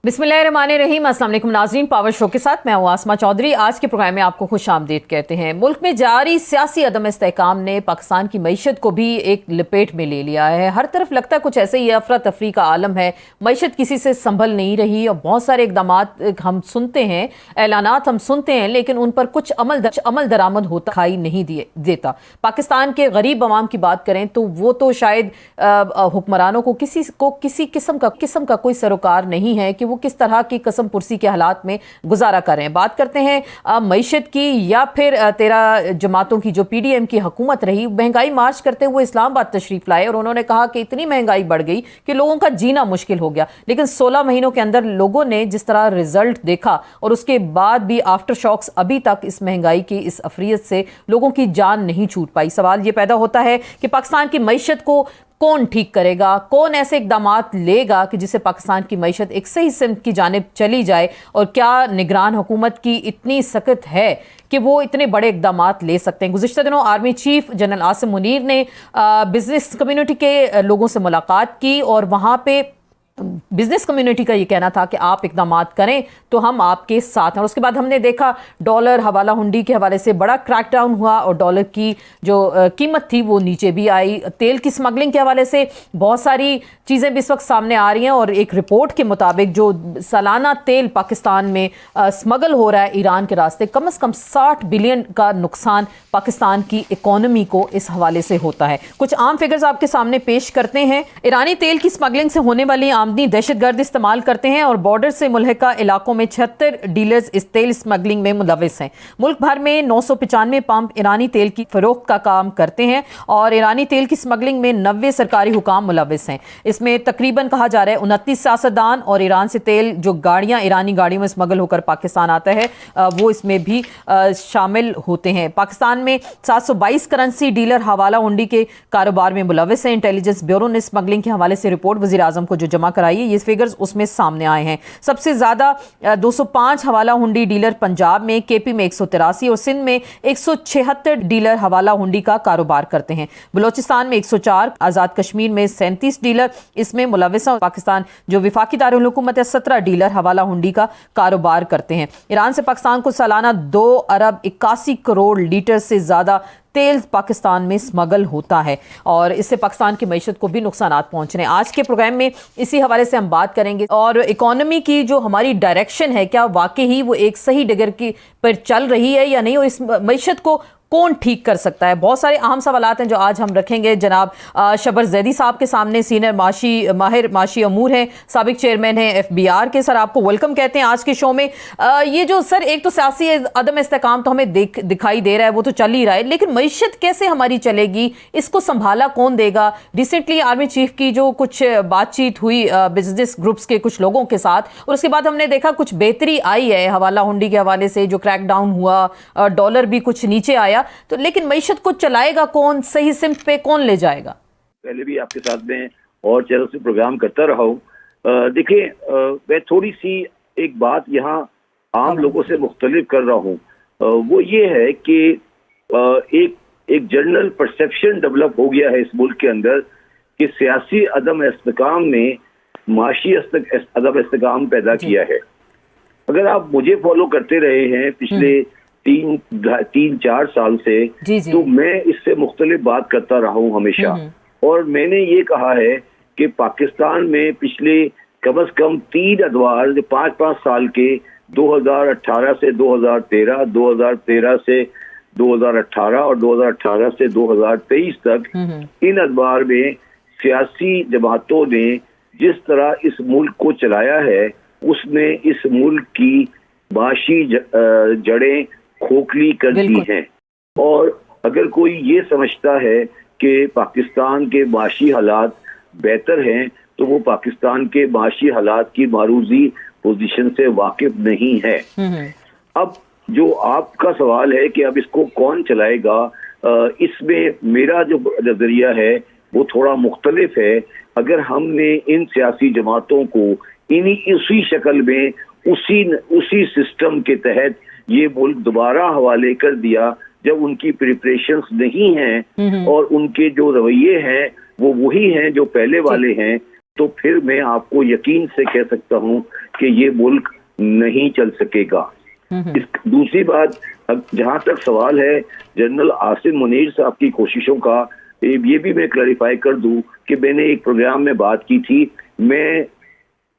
बिस्मिल्लाहिर्रहमानिर्रहीम। अस्सलाम वालेकुम नाज़रीन, पावर शो के साथ मैं हूं आसमा चौधरी। आज के प्रोग्राम में आपको खुश आमदीद कहते हैं। मुल्क में जारी सियासी अदम इस्तेहकाम ने पाकिस्तान की मईशत को भी एक लपेट में ले लिया है। हर तरफ लगता है कुछ ऐसे ही अफरा तफरी का आलम है। मईशत किसी से संभल नहीं रही और बहुत सारे इकदाम हम सुनते हैं, ऐलानात हम सुनते हैं, लेकिन उन पर कुछ अमल दरामद होता दिखाई नहीं देता। पाकिस्तान के गरीब अवाम की बात करें तो वो तो शायद हुक्मरानों को किसी किस्म का कोई सरोकार नहीं है कि वो किस तरह की कसम पुरसी के हालात में गुजारा कर रहे हैं। बात करते हैं मईशत की या फिर 13 जमातों की जो PDM की हुकूमत रही। महंगाई मार्च करते हुए इस्लामाबाद तशरीफ लाए और उन्होंने कहा कि इतनी महंगाई बढ़ गई कि लोगों का जीना मुश्किल हो गया। लेकिन 16 महीनों के अंदर लोगों ने जिस तरह रिजल्ट देखा और उसके बाद भी आफ्टर शॉक्स अभी तक इस महंगाई की इस अफरियत से लोगों की जान नहीं छूट पाई। सवाल ये पैदा होता है कि पाकिस्तान की मईशत को कौन ठीक करेगा, कौन ऐसे इकदामात लेगा कि जिससे पाकिस्तान की मईशत एक सही सिमत की जानिब चली जाए, और क्या निगरान हुकूमत की इतनी सख्त है कि वो इतने बड़े इकदामात ले सकते हैं। गुज़िश्ता दिनों army chief general Asim Munir ने बिजनेस कम्युनिटी के लोगों से मुलाकात की और वहाँ पे बिजनेस कम्युनिटी का ये कहना था कि आप इकदामात करें तो हम आपके साथ हैं। और उसके बाद हमने देखा डॉलर हवाला हुंडी के हवाले से बड़ा क्रैकडाउन हुआ और डॉलर की जो कीमत थी वो नीचे भी आई। तेल की स्मगलिंग के हवाले से बहुत सारी चीज़ें भी इस वक्त सामने आ रही हैं और एक रिपोर्ट के मुताबिक जो सालाना तेल पाकिस्तान में स्मगल हो रहा है ईरान के रास्ते, कम से कम 60 बिलियन का नुकसान पाकिस्तान की इकोनॉमी को इस हवाले से होता है। कुछ आम फिगर्स आपके सामने पेश करते हैं। ईरानी तेल की स्मगलिंग से होने वाली आमदनी दहशतगर्द इस्तेमाल करते हैं और बॉर्डर से मुल्हिका इलाकों में 76 डीलर्स इस तेल स्मगलिंग में मुलविस हैं। मुल्क भर में 995 पंप ईरानी तेल की फरोख्त का काम करते हैं और ईरानी तेल की स्मगलिंग में 90 सरकारी हुकाम मुलविस हैं। इसमें तकरीबन कहा जा रहा है 29 सियासतदान और ईरान से तेल जो गाड़ियां ईरानी गाड़ियों में स्मगल होकर पाकिस्तान आता है वो इसमें भी शामिल होते हैं। पाकिस्तान में 722 करेंसी डीलर हवाला हुंडी के कारोबार में मुलविस हैं। इंटेलिजेंस ब्यूरो ने स्मगलिंग के हवाले से रिपोर्ट वज़ीर आज़म को जो जमा कराई है, ये फिगर्स उसमें सामने आए हैं। सबसे ज्यादा 205 हवाला हुंडी डीलर पंजाब में, KP में 183 और सिंध में 176 डीलर हवाला हुंडी का कारोबार करते हैं। बलोचिस्तान में 104, आजाद कश्मीर में 37 डीलर इसमें मुलविस हैं। पाकिस्तान जो विफाकी दारुल हुकूमत है 17 डीलर हवाला हुंडी का कारोबार करते हैं। ईरान से पाकिस्तान को सालाना 2 अरब 81 करोड़ लीटर से ज्यादा तेल पाकिस्तान में स्मगल होता है और इससे पाकिस्तान की मईशत को भी नुकसानात पहुंच रहे हैं। आज के प्रोग्राम में इसी हवाले से हम बात करेंगे और इकोनॉमी की जो हमारी डायरेक्शन है, क्या वाकई ही वो एक सही डगर की पर चल रही है या नहीं, और इस मईशत को कौन ठीक कर सकता है। बहुत सारे अहम सवालात हैं जो आज हम रखेंगे। जनाब शबर जैदी साहब के सामने, सीनियर माहिर माशी अमूर हैं, साबिक चेयरमैन हैं FBR के। सर आपको वेलकम कहते हैं आज के शो में। ये जो सर एक तो सियासी अदम इस्तेहकाम तो हमें दिखाई दे रहा है, वो तो चल ही रहा है, लेकिन मईशत कैसे हमारी चलेगी, इसको संभाला कौन देगा। रिसेंटली आर्मी चीफ की जो कुछ बातचीत हुई बिजनेस ग्रुप्स के कुछ लोगों के साथ और उसके बाद हमने देखा कुछ बेहतरी आई है हवाला हुंडी के हवाले से, जो क्रैकडाउन हुआ, डॉलर भी कुछ नीचे आया, तो लेकिन मईशत को चलाएगा कौन, सही सिमत पे कौन ले जाएगा। पहले भी आपके साथ में और चैनल से प्रोग्राम करता रहा हूँ। देखिए, मैं थोड़ी सी एक बात यहाँ आम लोगों से मुख्तलिफ कर रहा हूँ। वो ये है कि एक जनरल परसेप्शन डेवलप हो गया है इस मुल्क के अंदर कि सियासी अदम इस्तेहकाम ने माशी अदम इस्तेहकाम पैदा किया है। अगर आप मुझे फॉलो करते रहे हैं पिछले 3-4 साल से, तो मैं इससे मुख्तलिफ बात करता रहा हूँ हमेशा, और मैंने ये कहा है कि पाकिस्तान में पिछले कम से कम 3 अदवार जो 5-5 साल के 2018 से 2013, 2013 से 2018 और 2018 से 2023 तक, इन अदवार में सियासी जमातों ने जिस तरह इस मुल्क को चलाया है उसने इस मुल्क की माशी जड़ें खोखली कर दी हैं। और अगर कोई ये समझता है कि पाकिस्तान के माशी हालात बेहतर हैं तो वो पाकिस्तान के माशी हालात की मारूजी पोजीशन से वाकिफ नहीं है। अब जो आपका सवाल है कि अब इसको कौन चलाएगा, इसमें मेरा जो नजरिया है वो थोड़ा मुख्तलिफ है। अगर हमने इन सियासी जमातों को उसी शक्ल में उसी सिस्टम के तहत ये मुल्क दोबारा हवाले कर दिया जब उनकी प्रिपरेशंस नहीं हैं और उनके जो रवैये हैं वो वही हैं जो पहले वाले हैं, तो फिर मैं आपको यकीन से कह सकता हूं कि ये मुल्क नहीं चल सकेगा। दूसरी बात, अब जहां तक सवाल है जनरल आसिम मुनीर साहब की कोशिशों का, ये भी मैं क्लैरिफाई कर दूं कि मैंने एक प्रोग्राम में बात की थी,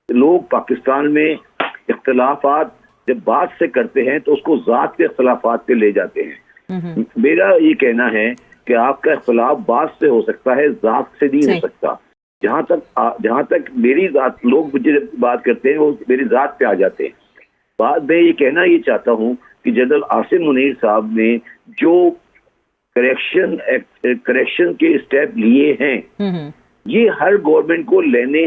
लोग पाकिस्तान में इख्तलाफात जब बात से करते हैं तो उसको जात के इख्तलाफात पे ले जाते हैं। मेरा ये कहना है कि आपका इख्तलाफ बात से हो सकता है, जात से नहीं हो सकता। जहां तक मेरी जात, लोग मुझे बात करते हैं वो मेरी जात पे आ जाते हैं। मैं ये कहना ये चाहता हूं कि जनरल आसिम मुनीर साहब ने जो करेक्शन के स्टेप लिए हैं, ये हर गवर्नमेंट को लेने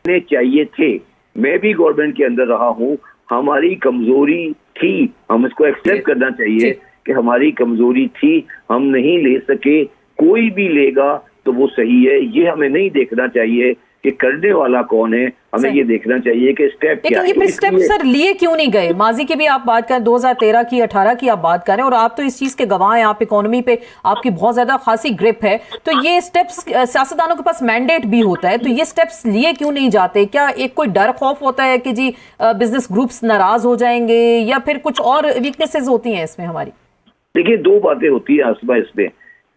चाहिए थे। मैं भी गवर्नमेंट के अंदर रहा हूं, हमारी कमजोरी थी, हम इसको एक्सेप्ट करना चाहिए कि हमारी कमजोरी थी, हम नहीं ले सके। कोई भी लेगा तो वो सही है, ये हमें नहीं देखना चाहिए कि करने वाला कौन है, हमें ये देखना चाहिए कि स्टेप क्या है। लेकिन ये स्टेप सर लिए क्यों नहीं गए? माजी की भी आप बात करें, 2013 की 18 की आप बात करें, और आप तो इस चीज के गवाह हैं, आप इकोनॉमी पे आपकी बहुत ज्यादा खासी ग्रिप है, तो ये स्टेप्स सियासतदानों के पास मैंडेट भी होता है, तो ये स्टेप्स लिए क्यों नहीं जाते? क्या एक कोई डर खौफ होता है कि जी बिजनेस ग्रुप्स नाराज हो जाएंगे, या फिर कुछ और वीकनेसेस होती हैं इसमें हमारी? देखिए, दो बातें होती है आसमा इसमें।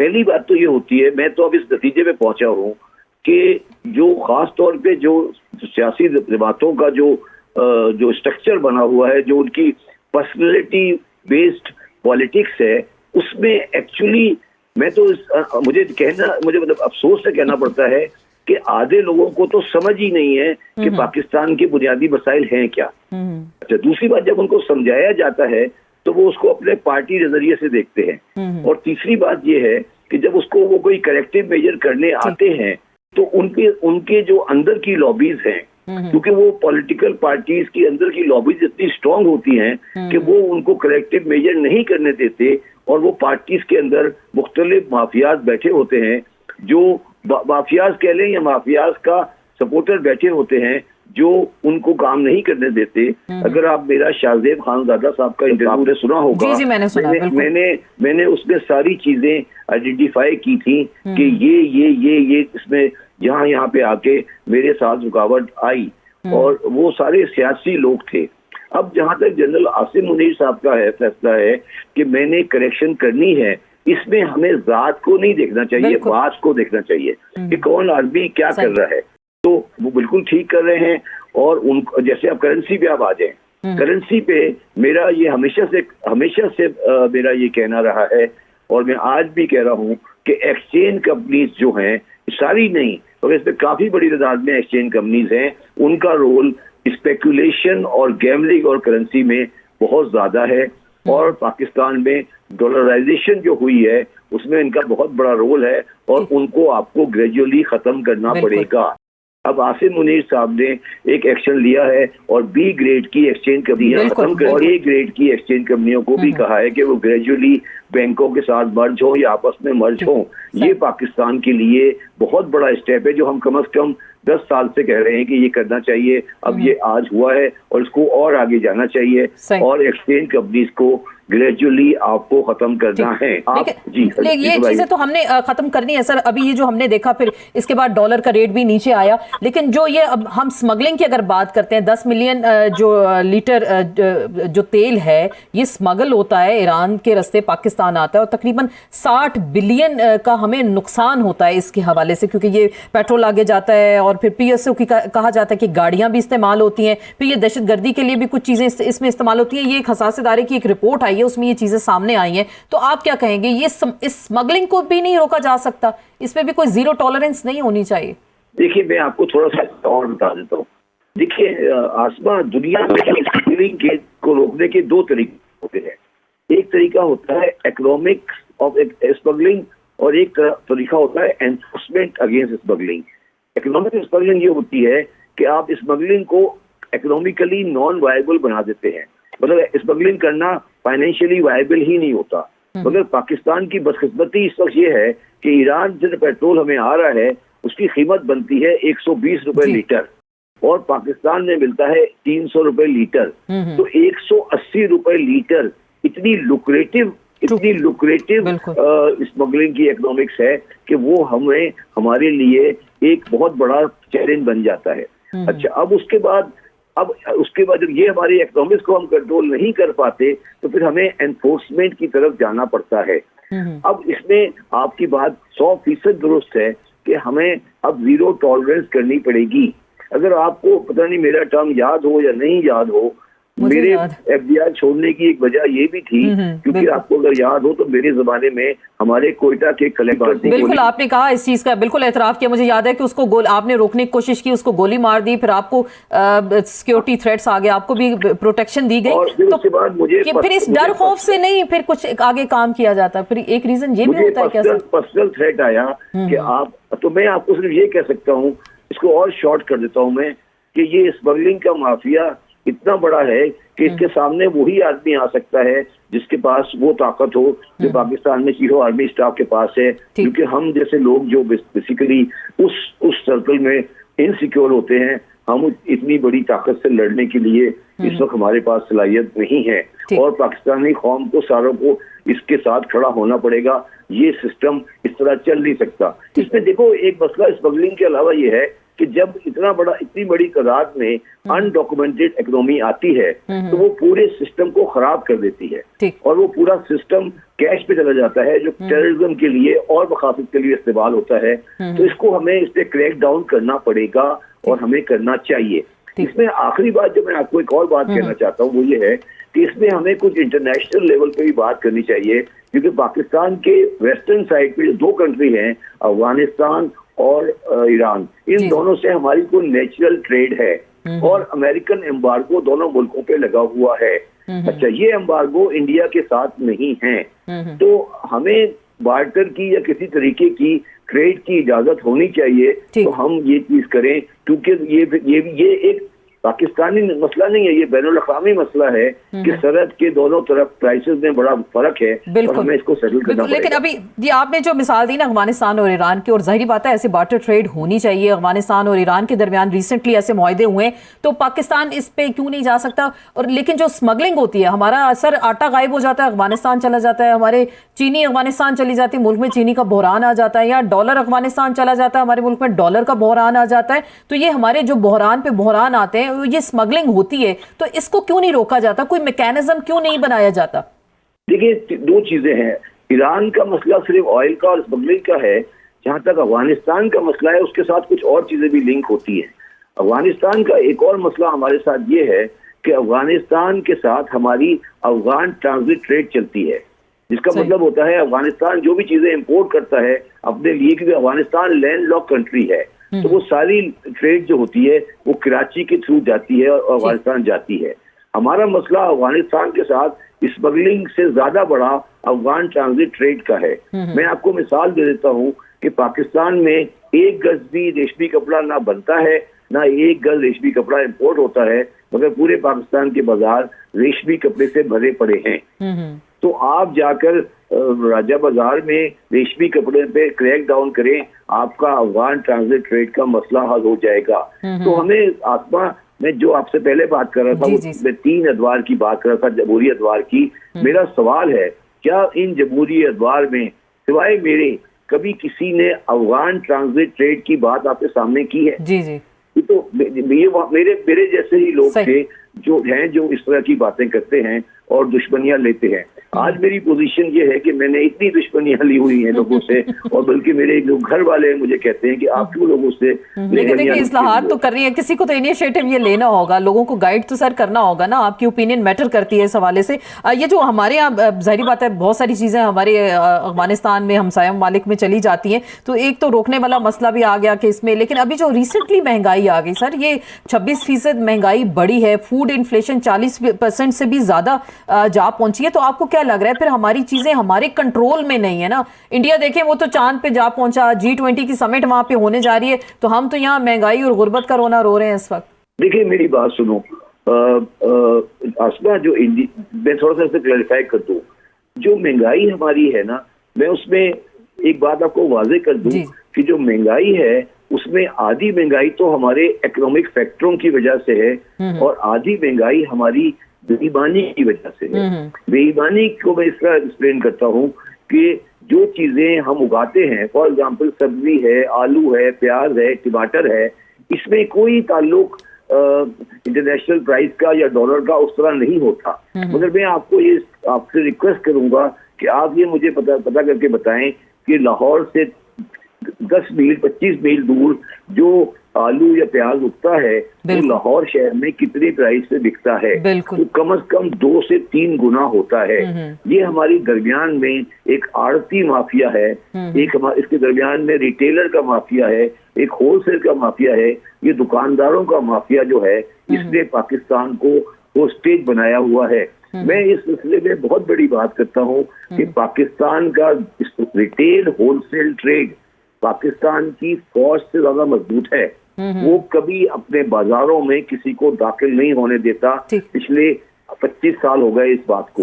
पहली बात तो ये होती है, मैं तो अब इस नतीजे पे पहुंचा हूं कि जो खास तौर पे जो सियासी जमातों का जो स्ट्रक्चर बना हुआ है, जो उनकी पर्सनैलिटी बेस्ड पॉलिटिक्स है, उसमें एक्चुअली मुझे मतलब अफसोस से कहना पड़ता है कि आधे लोगों को तो समझ ही नहीं है कि पाकिस्तान के बुनियादी मसाइल हैं क्या। अच्छा, दूसरी बात, जब उनको समझाया जाता है तो वो उसको अपने पार्टी नजरिए से देखते हैं। और तीसरी बात ये है कि जब उसको वो कोई करेक्टिव मेजर करने आते हैं तो उनके जो अंदर की लॉबीज हैं, क्योंकि वो पॉलिटिकल पार्टीज की अंदर की लॉबीज इतनी स्ट्रांग होती हैं कि वो उनको करेक्टिव मेजर नहीं करने देते, और वो पार्टीज के अंदर मुख्तलिफ माफियाज बैठे होते हैं, जो माफियाज कह लें या माफियाज का सपोर्टर बैठे होते हैं, जो उनको काम नहीं करने देते। अगर आप मेरा शाहजेब खानजादा साहब का इंटरव्यू सुना होगा, जी, मैंने सुना, मैंने उसमें सारी चीजें आइडेंटिफाई की थी कि ये इसमें यहाँ पे आके मेरे साथ रुकावट आई, और वो सारे सियासी लोग थे। अब जहां तक जनरल आसिम मुनीर साहब का फैसला है कि मैंने करेक्शन करनी है, इसमें हमें जात को नहीं देखना चाहिए, बात को देखना चाहिए कि कौन आदमी क्या कर रहा है। तो वो बिल्कुल ठीक कर रहे हैं। और जैसे आप करेंसी पे आप आ जाए, करेंसी पे मेरा ये हमेशा से मेरा ये कहना रहा है, और मैं आज भी कह रहा हूँ कि एक्सचेंज कंपनीज जो हैं, सारी नहीं तो इसमें काफी बड़ी तादाद में एक्सचेंज कंपनीज हैं, उनका रोल स्पेकुलेशन और गैमलिंग और करेंसी में बहुत ज्यादा है। और पाकिस्तान में डॉलराइजेशन जो हुई है उसमें इनका बहुत बड़ा रोल है, और उनको आपको ग्रेजुअली खत्म करना पड़ेगा। अब आसिम मुनीर साहब ने एक एक्शन लिया है और बी ग्रेड की एक्सचेंज कंपनियां खत्म कर, और ए ग्रेड की एक्सचेंज कंपनियों को भी कहा है कि वो ग्रेजुअली बैंकों के साथ मर्ज हो या आपस में मर्ज हो। ये पाकिस्तान के लिए बहुत बड़ा स्टेप है, जो हम कम से कम 10 साल से कह रहे हैं कि ये करना चाहिए। अब ये आज हुआ है और इसको और आगे जाना चाहिए, और एक्सचेंज कंपनीज को ग्रेजुअली आपको खत्म करना है। ये चीजें तो हमने खत्म करनी है सर। अभी ये जो हमने देखा, फिर इसके बाद डॉलर का रेट भी नीचे आया, लेकिन जो ये अब हम स्मगलिंग की अगर बात करते हैं, 10 मिलियन जो लीटर जो तेल है ये स्मगल होता है, ईरान के रास्ते पाकिस्तान आता है, और तकरीबन 60 बिलियन का हमें नुकसान होता है इसके हवाले से, क्योंकि ये पेट्रोल आगे जाता है, और फिर PSO की कहा जाता है कि गाड़ियां भी इस्तेमाल होती हैं, फिर ये दहशतगर्दी के लिए भी कुछ चीजें इसमें इस्तेमाल होती हैं। ये एक हसास इदारे की एक रिपोर्ट आई है, उसमें ये चीजें सामने आई हैं। तो आप क्या कहेंगे, ये इस स्मगलिंग को भी नहीं रोका जा सकता? इसमें भी कोई जीरो टॉलरेंस नहीं होनी चाहिए? देखिए, मैं आपको थोड़ा सा और बता देता हूँ। देखिए आसमा, दुनिया में स्मगलिंग को रोकने के दो तरीके होते हैं। एक तरीका होता है इकोनॉमिक ऑफ स्मगलिंग, और एक तरीका होता है enforcement against smuggling. Economic smuggling ये होती है कि आप स्मगलिंग को इकोनॉमिकली नॉन वायबल बना देते हैं, मतलब स्मगलिंग करना फाइनेंशियली वायबल ही नहीं होता। मगर पाकिस्तान की बदकिस्मती इस वक्त ये है कि ईरान से पेट्रोल हमें आ रहा है, उसकी कीमत बनती है 120 रुपए लीटर, और पाकिस्तान में मिलता है 300 रुपए लीटर। तो 180 रुपए लीटर इतनी लुक्रेटिव इतनी लुक्रेटिव स्मगलिंग की इकोनॉमिक्स है कि वो हमें हमारे लिए एक बहुत बड़ा चैलेंज बन जाता है। अच्छा, अब उसके बाद जब ये हमारी इकोनॉमिक्स को हम कंट्रोल नहीं कर पाते तो फिर हमें एनफोर्समेंट की तरफ जाना पड़ता है। अब इसमें आपकी बात 100% दुरुस्त है कि हमें अब जीरो टॉलरेंस करनी पड़ेगी। अगर आपको पता नहीं मेरा टर्म याद हो या नहीं याद हो, मेरे एफडीआर छोड़ने की एक वजह ये भी थी क्योंकि आपको अगर याद हो तो मेरे जमाने में हमारे कोयटा के कलेक्टर, बिल्कुल आपने कहा इस चीज का बिल्कुल एतराफ किया। मुझे याद है कि उसको आपने रोकने की कोशिश की, उसको गोली मार दी, फिर आपको सिक्योरिटी थ्रेट्स आ गए, आपको भी प्रोटेक्शन दी गई। और फिर उसके बाद मुझे फिर इस डर खौफ से नहीं फिर कुछ आगे काम किया जाता, फिर एक रीजन ये भी होता है क्या? पर्सनल थ्रेट आया कि आप, तो मैं आपको सिर्फ ये कह सकता हूँ, इसको और शॉर्ट कर देता हूँ मैं, कि ये स्मगलिंग का माफिया इतना बड़ा है कि इसके सामने वही आदमी आ सकता है जिसके पास वो ताकत हो जो पाकिस्तान में चीफ आर्मी स्टाफ के पास है। क्योंकि हम जैसे लोग जो बेसिकली उस सर्कल में इनसिक्योर होते हैं, हम इतनी बड़ी ताकत से लड़ने के लिए इस वक्त हमारे पास सलाहियत नहीं है और पाकिस्तानी कौम को सारों को इसके साथ खड़ा होना पड़ेगा। ये सिस्टम इस तरह चल नहीं सकता। इसमें देखो एक मसला स्मगलिंग के अलावा ये है कि जब इतनी बड़ी तादाद में अनडॉक्यूमेंटेड इकोनॉमी आती है तो वो पूरे सिस्टम को खराब कर देती है और वो पूरा सिस्टम कैश पे चला जाता है जो टेररिज्म के लिए और मकासद के लिए इस्तेमाल होता है। तो इसको हमें इस पे क्रैक डाउन करना पड़ेगा और हमें करना चाहिए। इसमें आखिरी बात जो मैं आपको एक और बात कहना चाहता हूँ वो ये है कि इसमें हमें कुछ इंटरनेशनल लेवल पे भी बात करनी चाहिए, क्योंकि पाकिस्तान के वेस्टर्न साइड पे जो दो कंट्री हैं, अफगानिस्तान और ईरान, इन दोनों से हमारी कोई नेचुरल ट्रेड है और अमेरिकन एम्बार्गो दोनों मुल्कों पे लगा हुआ है। अच्छा, ये एम्बार्गो इंडिया के साथ नहीं है, तो हमें बार्टर की या किसी तरीके की ट्रेड की इजाजत होनी चाहिए। तो हम ये चीज करें, क्योंकि ये एक पाकिस्तानी मसला नहीं है, ये बैनुल-अक़वामी मसला है कि सरहद के दोनों तरफ प्राइसेस में बड़ा फर्क है और हमें इसको सेटल करना पड़ेगा। लेकिन अभी ये आपने जो मिसाल दी ना अफगानिस्तान और ईरान की, और जाहिर बात है ऐसे बार्टर ट्रेड होनी चाहिए। अफगानिस्तान और ईरान के दरमियान रिसेंटली ऐसे मुआहदे हुए हैं, तो पाकिस्तान इस पे क्यों नहीं जा सकता? और लेकिन जो स्मगलिंग होती है, हमारा असर आटा गायब हो जाता है, अफगानिस्तान चला जाता है, हमारे चीनी अफगानिस्तान चली जाती है, मुल्क में चीनी का बहरान आ जाता है, या डॉलर अफगानिस्तान चला जाता है, हमारे मुल्क में डॉलर का बहरान आ जाता है। तो ये हमारे जो बहरान पे बहरान आते हैं, ये स्मगलिंग होती है, तो इसको क्यों नहीं रोका जाता? कोई मैकेनिज्म क्यों नहीं बनाया जाता? देखिए, दो चीजें हैं। ईरान का मसला सिर्फ ऑयल का और स्मगलिंग का है। जहां तक अफगानिस्तान का मसला है उसके साथ कुछ और चीजें भी लिंक होती है। अफगानिस्तान का एक और मसला हमारे साथ ये है कि अफगानिस्तान के साथ हमारी अफगान ट्रांजिट ट्रेड चलती है, जिसका मतलब होता है अफगानिस्तान जो भी चीजें इंपोर्ट करता है अपने लिए, क्योंकि अफगानिस्तान लैंडलॉक कंट्री है, तो वो सारी ट्रेड जो होती है वो कराची के थ्रू जाती है और अफगानिस्तान जाती है। हमारा मसला अफगानिस्तान के साथ स्मगलिंग से ज्यादा बड़ा अफगान ट्रांजिट ट्रेड का है। मैं आपको मिसाल दे देता हूँ कि पाकिस्तान में एक गज भी रेशमी कपड़ा ना बनता है, ना एक गज रेशमी कपड़ा इंपोर्ट होता है, मगर पूरे पाकिस्तान के बाजार रेशमी कपड़े से भरे पड़े हैं। तो आप जाकर राजा बाजार में रेशमी कपड़े पे क्रैक डाउन करें, आपका अफगान ट्रांजिट ट्रेड का मसला हल हो जाएगा। तो हमें आसमा, मैं जो आपसे पहले बात कर रहा था, मैं 3 अदवार की बात कर रहा था, जमहूरी अदवार की। मेरा सवाल है, क्या इन जमहूरी अदवार में सिवाय मेरे कभी किसी ने अफगान ट्रांजिट ट्रेड की बात आपके सामने की है? जी जी। तो ये मेरे जैसे ही लोग थे जो इस तरह की बातें करते हैं और दुश्मनियां लेते हैं। आज मेरी पोजीशन ये है कि मैंने इतनी दुश्मनियां ली हुई हैं लोगों से, और बल्कि मेरे जो घर वाले हैं मुझे कहते हैं कि आप क्यों लोगों से। लेकिन देखिए, इस्लाहात तो कर रही है, किसी को तो इनिशिएटिव ये लेना होगा, लोगों को गाइड तो सर करना होगा ना। आपकी ओपिनियन मैटर करती है इस हवाले से। ये जो हमारे यहाँ जाहिर बात है बहुत सारी चीजें हमारे अफगानिस्तान में हमसाया ममालिक में चली जाती हैं, तो एक तो रोकने वाला मसला भी आ गया कि इसमें, लेकिन अभी जो रिसेंटली महंगाई आ गई सर, ये 26% महंगाई बढ़ी है, फूड इन्फ्लेशन 40% से भी ज्यादा जा पहुंची है। तो आपको क्या लग रहा है फिर हमारी चीजें हमारे कंट्रोल में नहीं है ना? इंडिया देखें वो तो चांद पे जा पहुंचा, G20 की समिट वहां पे होने जा रही है, तो हम तो यहाँ महंगाई और गुर्बत का रोना रो रहे हैं इस वक्त। देखिए, मेरी बात सुनो आसमा, जो मैं थोड़ा सा इसे क्लैरिफाई कर दूं। जो महंगाई हमारी है ना, मैं उसमें एक बात आपको वाजे कर दूं कि जो महंगाई है उसमें आधी महंगाई तो हमारे इकोनॉमिक फैक्टरों की वजह से है और आधी महंगाई हमारी बेईमानी की वजह से है। बेईमानी को मैं इसका एक्सप्लेन करता हूँ कि जो चीजें हम उगाते हैं, फॉर एग्जाम्पल सब्जी है, आलू है, प्याज है, टमाटर है, इसमें कोई ताल्लुक इंटरनेशनल प्राइस का या डॉलर का उस तरह नहीं होता। मगर मैं आपको ये आपसे रिक्वेस्ट करूंगा कि आप ये मुझे पता करके बताएं कि लाहौर से 10 मील 25 मील दूर जो आलू या प्याज उगता है वो लाहौर शहर में कितनी प्राइस पे बिकता है? तो कम से कम 2 से 3 गुना होता है। ये हमारी दरमियान में एक आड़ती माफिया है, एक इसके दरमियान में रिटेलर का माफिया है, एक होलसेल का माफिया है, ये दुकानदारों का माफिया जो है इसने पाकिस्तान को होस्टेज बनाया हुआ है। मैं इस सिलसिले में बहुत बड़ी बात करता हूँ कि पाकिस्तान का रिटेल होलसेल ट्रेड पाकिस्तान की फौज से ज्यादा मजबूत है। वो कभी अपने बाजारों में किसी को दाखिल नहीं होने देता। पिछले 25 साल हो गए इस बात को,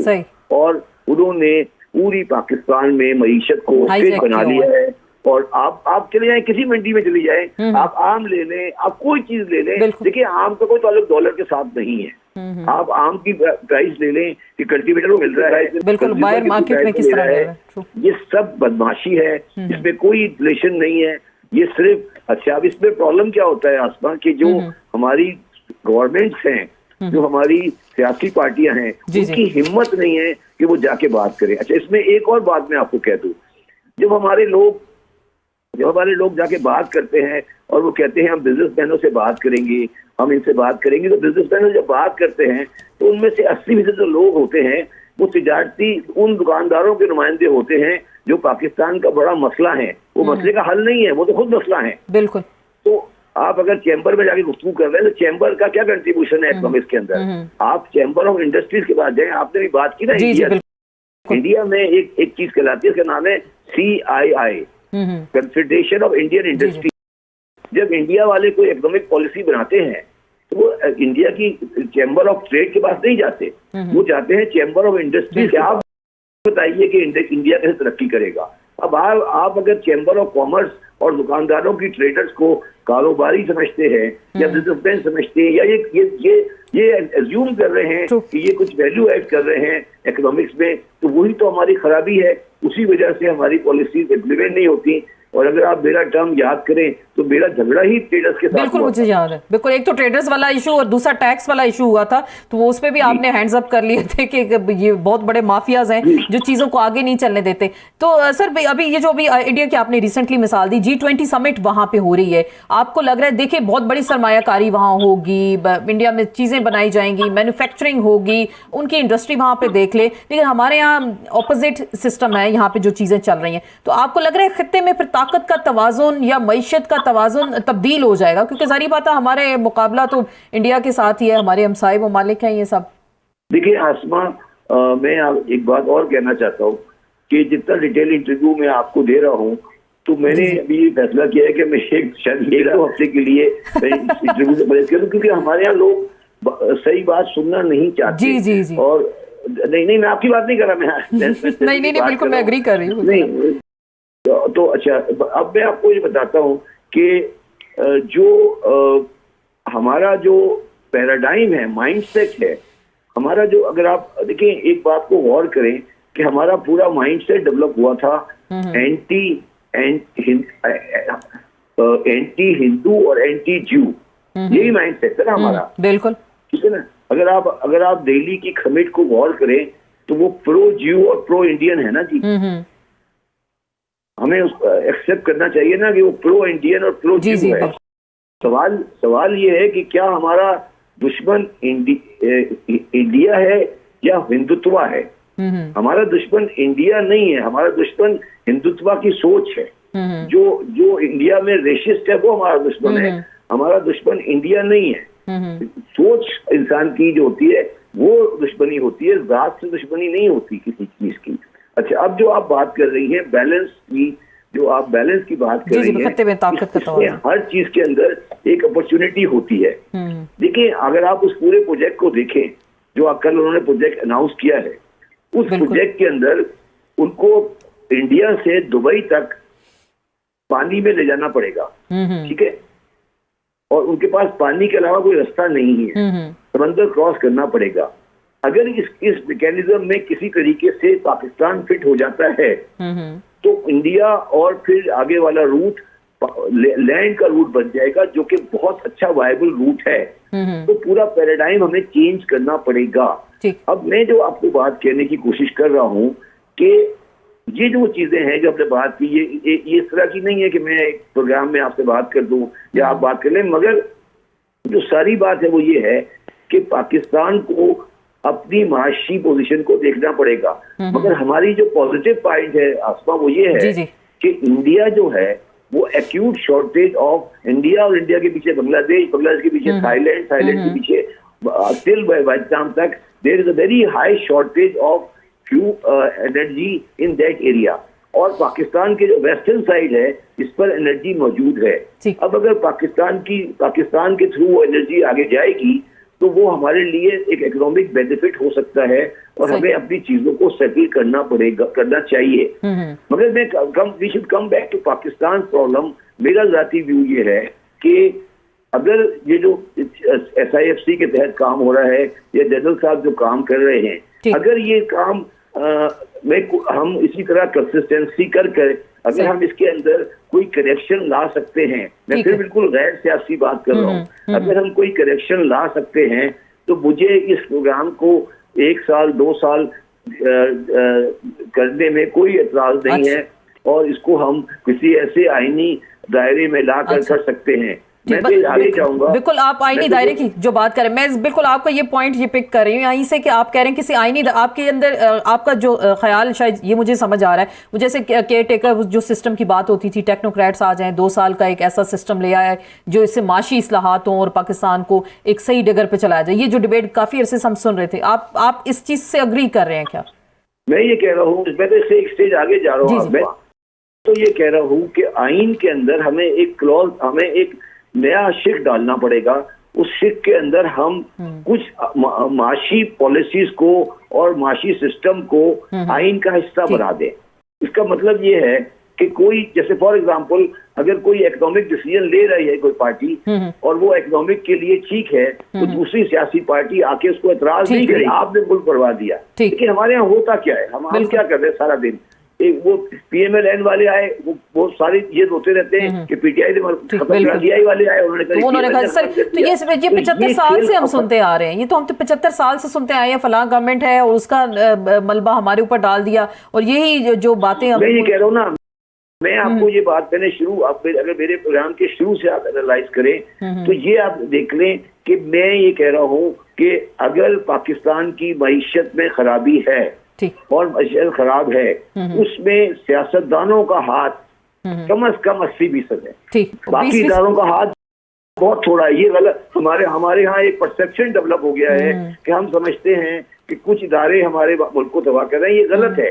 और उन्होंने पूरी पाकिस्तान में मईशत को फिर बना लिया है। और आप चले जाएं, किसी मंडी में चली जाएं, आप आम ले लें, आप कोई चीज ले लें, देखिए आम का कोई ताल्लुक डॉलर के साथ नहीं है। आप आम की प्राइस ले लें कि कल्टीवेटर को मिल रहा है, बिल्कुल बाहर मार्केट में किस तरह है, ये सब बदमाशी है, इसमें कोई इन्फ्लेशन नहीं है। ये सिर्फ अच्छा, अब इसमें प्रॉब्लम क्या होता है आसमा, कि जो हमारी गवर्नमेंट्स हैं, जो हमारी सियासी पार्टियां हैं, उनकी हिम्मत नहीं है कि वो जाके बात करें। अच्छा, इसमें एक और बात मैं आपको कह दूं, जब हमारे लोग जाके बात करते हैं और वो कहते हैं हम बिजनेसमैनों से बात करेंगे, हम इनसे बात करेंगे, तो बिजनेसमैन जब बात करते हैं तो उनमें से 80% जो लोग होते हैं वो तिजारती उन दुकानदारों के नुमाइंदे होते हैं जो पाकिस्तान का बड़ा मसला है। वो मसले का हल नहीं है, वो तो खुद मसला है। बिल्कुल। तो आप अगर चैम्बर में जाके गुफ्तगू कर रहे हैं तो चैम्बर का क्या कंट्रीब्यूशन है इकोनॉमिक्स के अंदर? आप चैम्बर ऑफ इंडस्ट्रीज के पास जाए, आपने भी बात की ना, इंडिया में एक चीज कहलाती है, उसका नाम है CII, confederation of Indian industry. जब इंडिया वाले कोई इकोनॉमिक पॉलिसी बनाते हैं तो वो इंडिया की चैम्बर ऑफ ट्रेड के पास नहीं जाते, वो जाते हैं चैम्बर ऑफ इंडस्ट्री के। आप बताइए कि इंडिया कैसे तरक्की करेगा? अब आप अगर चैम्बर ऑफ कॉमर्स और दुकानदारों की ट्रेडर्स को कारोबारी समझते हैं या बिजनेसमैन समझते हैं, या ये एज्यूम कर रहे हैं कि ये कुछ वैल्यू ऐड कर रहे हैं इकोनॉमिक्स में, तो वही तो हमारी खराबी है। उसी वजह से हमारी पॉलिसीज इम्प्लीमेंट नहीं होती। और अगर आप मेरा टर्म याद करें तो मेरा झगड़ा ही ट्रेडर्स के साथ बिल्कुल मुझे याद है। बिल्कुल, एक तो ट्रेडर्स वाला इशू और दूसरा टैक्स वाला इशू हुआ था, तो वो उसमें भी आपने हैंड्स अप कर लिए थे कि ये बहुत बड़े माफियाज हैं जो चीजों को आगे नहीं चलने देते। तो सर अभी ये जो अभी इंडिया की आपने रिसेंटली मिसाल दी, G20 समिट वहां पे हो रही है, आपको लग रहा है देखिए बहुत बड़ी सरमायाकारी वहां होगी, इंडिया में चीजें बनाई जाएंगी, मैन्युफैक्चरिंग होगी, उनकी इंडस्ट्री वहां पे देख ले, लेकिन हमारे यहाँ ऑपोजिट सिस्टम है, यहाँ पे जो चीजें चल रही हैं, तो आपको लग रहा है खित्ते में फिर ताकत का तवाजुन या मईशत का तवाजुन तब्दील हो जाएगा? क्योंकि जारी बात है हमारे मुकाबला तो इंडिया के साथ ही है, हमारे हमसाये ममालिक हैं ये सब। देखिए आसमा, मैं एक बात और कहना चाहता हूँ कि जितना डिटेल इंटरव्यू मैं आपको दे रहा हूँ, तो मैंने अभी ये फैसला किया है कि मैं शायद 1-2 हफ्ते के लिए इंटरव्यू से परहेज करूँ, क्योंकि हमारे यहाँ लोग सही बात सुनना नहीं चाहते। जी। और नहीं, मैं आपकी बात नहीं कर रहा, मैं नहीं बिल्कुल मैं एग्री कर रही हूँ। नहीं तो अच्छा, अब मैं आपको ये बताता हूँ कि जो हमारा जो पैराडाइम है, माइंडसेट है हमारा, जो अगर आप देखिए एक बात को गौर करें कि हमारा पूरा माइंडसेट डेवलप हुआ था एंटी हिंदू और एंटी ज्यू, यही माइंडसेट है ना हमारा। बिल्कुल ठीक है ना। अगर आप दिल्ली की खमिट को गौर करें तो वो प्रो ज्यू और प्रो इंडियन है ना जी। हमें उसको एक्सेप्ट करना चाहिए ना कि वो प्रो इंडियन और प्रो ज्यू है। सवाल ये है कि क्या हमारा दुश्मन इंडिया है या हिंदुत्व है? हमारा दुश्मन इंडिया नहीं है, हमारा दुश्मन हिंदुत्व की सोच है। जो इंडिया में रेसिस्ट है वो हमारा दुश्मन है, हमारा दुश्मन इंडिया नहीं है। सोच इंसान की जो होती है वो दुश्मनी होती है, जात से दुश्मनी नहीं होती किसी चीज की। अच्छा, अब जो आप बात कर रही हैं बैलेंस की, जो आप बैलेंस की बात कर रही हैं, हर चीज के अंदर एक अपॉर्चुनिटी होती है। देखिए, अगर आप उस पूरे प्रोजेक्ट को देखें जो कल उन्होंने प्रोजेक्ट अनाउंस किया है, उस प्रोजेक्ट के अंदर उनको इंडिया से दुबई तक पानी में ले जाना पड़ेगा, ठीक है, और उनके पास पानी के अलावा कोई रास्ता नहीं है, समंदर क्रॉस करना पड़ेगा। अगर इस मैकेनिज्म में किसी तरीके से पाकिस्तान फिट हो जाता है तो इंडिया और फिर आगे वाला रूट लैंड का रूट बन जाएगा, जो कि बहुत अच्छा वायबल रूट है। तो पूरा पैराडाइम हमें चेंज करना पड़ेगा। अब मैं जो आपको बात कहने की कोशिश कर रहा हूं कि ये जो चीजें हैं जो आपने बात की, ये इस तरह की नहीं है कि मैं एक प्रोग्राम में आपसे बात कर दूं या आप बात कर लें, मगर जो सारी बात है वो ये है कि पाकिस्तान को अपनी माशी पोजीशन को देखना पड़ेगा। मगर हमारी जो पॉजिटिव पॉइंट है आसमा, वो ये है कि इंडिया जो है वो एक्यूट शॉर्टेज ऑफ इंडिया, और इंडिया के पीछे बांग्लादेश, बांग्लादेश के पीछे थाईलैंड, थाईलैंड के पीछे टिल वियतनाम तक there is a very high shortage of energy in that area. और पाकिस्तान के जो वेस्टर्न साइड है इस पर एनर्जी मौजूद है। अब अगर पाकिस्तान के थ्रू वो एनर्जी आगे जाएगी तो वो हमारे लिए एक इकोनॉमिक बेनिफिट हो सकता है और हमें अपनी चीजों को सेटल करना चाहिए। मगर we should come back to Pakistan problem. मेरा जाती व्यू ये है कि अगर ये जो SIFC के तहत काम हो रहा है या जनरल साहब जो काम कर रहे हैं, अगर ये काम हम इसी तरह कंसिस्टेंसी कर अगर हम इसके अंदर कोई करेक्शन ला सकते हैं, मैं फिर बिल्कुल गैर सियासी बात कर रहा हूँ, अगर हम कोई करेक्शन ला सकते हैं तो मुझे इस प्रोग्राम को 1 साल 2 साल करने में कोई एतराज नहीं है, और इसको हम किसी ऐसे आईनी दायरे में ला कर सकते हैं। मैं तो आगे जाऊंगा। बिल्कुल, आप आईनी दायरे की जो बात करें, मैं बिल्कुल आपका ये पॉइंट ये पिक कर रही हूँ यहीं से कि आप कह रहे हैं किसी आईनी, आपके अंदर आपका जो ख्याल शायद ये मुझे समझ आ रहा है, वो जैसे केयर टेकर जो सिस्टम की बात होती थी, टेक्नोक्रेट्स आ जाएं, 2 साल का एक ऐसा सिस्टम ले आया जो इससे माशी इस्लाहात हों और पाकिस्तान को एक सही डगर पे चलाया जाए। ये जो डिबेट काफी अरसे से हम सुन रहे थे, आप इस चीज से अग्री कर रहे हैं क्या? मैं ये कह रहा हूँ, मैं तो इससे एक स्टेज आगे जा रहा हूँ। मैं तो ये कह रहा हूँ कि आइन के अंदर हमें एक क्लॉज, हमें एक नया शिक डालना पड़ेगा। उस शिक के अंदर हम कुछ माशी पॉलिसीज को और माशी सिस्टम को आइन का हिस्सा बना दें। इसका मतलब ये है कि कोई, जैसे फॉर एग्जांपल अगर कोई इकोनॉमिक डिसीजन ले रही है कोई पार्टी और वो इकोनॉमिक के लिए ठीक है, तो दूसरी सियासी पार्टी आके उसको एतराज नहीं करे, आपने मुल्क करवा दिया। लेकिन हमारे यहाँ होता क्या है, हम क्या कर रहे हैं सारा दिन, वो PMLN वाले आए, वो सारे ये रोते रहते हैं कि PTI ने वाले आए, उन्होंने कहा सर, तो ये 75 साल से हम सुनते आ रहे हैं, ये तो हम तो 75 साल से सुनते आए हैं, फलां गवर्नमेंट है और उसका मलबा हमारे ऊपर डाल दिया, और यही जो बातें मैं ये कह रहा हूँ ना, मैं आपको ये बात कहने अगर मेरे प्रोग्राम के शुरू से आप एनालाइज करें तो ये आप देख लें कि मैं ये कह रहा हूँ कि अगर पाकिस्तान की मईशत में खराबी है और मईशत खराब है, उसमें सियासतदानों का हाथ कम से कम 80% है, बाकी इदारों का हाथ बहुत थोड़ा है। ये गलत, हमारे यहाँ एक परसेप्शन डेवलप हो गया है कि हम समझते हैं कि कुछ इदारे हमारे मुल्क को तबाह कर रहे हैं, ये गलत है।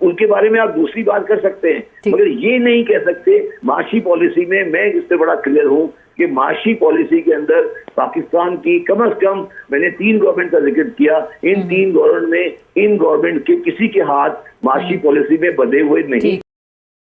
उनके बारे में आप दूसरी बात कर सकते हैं, मगर ये नहीं कह सकते माशी पॉलिसी में। मैं इससे बड़ा क्लियर हूँ कि माशी पॉलिसी के अंदर पाकिस्तान की कम से कम, मैंने 3 गवर्नमेंट का जिक्र किया, इन 3 गवर्नमेंट के किसी के हाथ माशी पॉलिसी में बंधे हुए नहीं।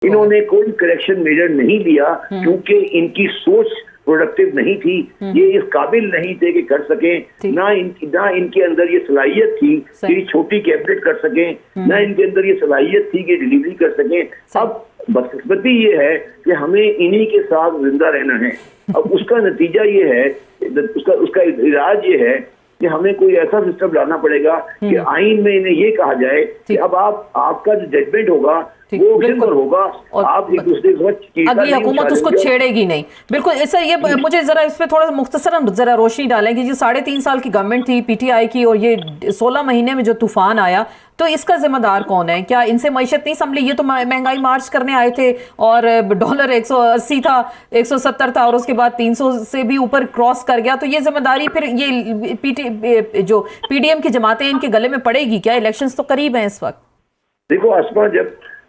इन्होंने कोई करेक्शन मेजर नहीं लिया क्योंकि इनकी सोच प्रोडक्टिव नहीं थी, ये इस काबिल नहीं थे कि कर सकें, ना इनके अंदर ये सलाहियत थी कि छोटी कैबिनेट कर सकें, ना इनके अंदर ये सलाहियत थी कि डिलीवरी कर सकें। अब बदकिस्मती ये है कि हमें इन्हीं के साथ जिंदा रहना है। अब उसका नतीजा ये है, उसका इलाज ये है कि हमें कोई ऐसा सिस्टम लाना पड़ेगा कि आइन में इन्हें ये कहा जाए कि अब आपका जो जजमेंट होगा वो बिल्कुल होगा, आप एक दूसरे के अगली हुकूमत उसको छेड़ेगी नहीं। बिल्कुल सर, ये मुझे जरा इस पे थोड़ा मुख्तसरन जरा रोशनी डालें कि जो 3.5 साल की गवर्नमेंट थी PTI की, और ये 16 महीने में जो तूफान आया, तो इसका जिम्मेदार कौन है? क्या इनसे मईशत नहीं संभली? ये तो महंगाई मार्च करने आए थे और डॉलर 180 था, 170 था, और उसके बाद 300 से भी ऊपर क्रॉस कर गया। तो ये जिम्मेदारी फिर ये जो PDM की जमातें इनके गले में पड़ेगी क्या? इलेक्शंस तो करीब हैं इस वक्त। देखो आसमा,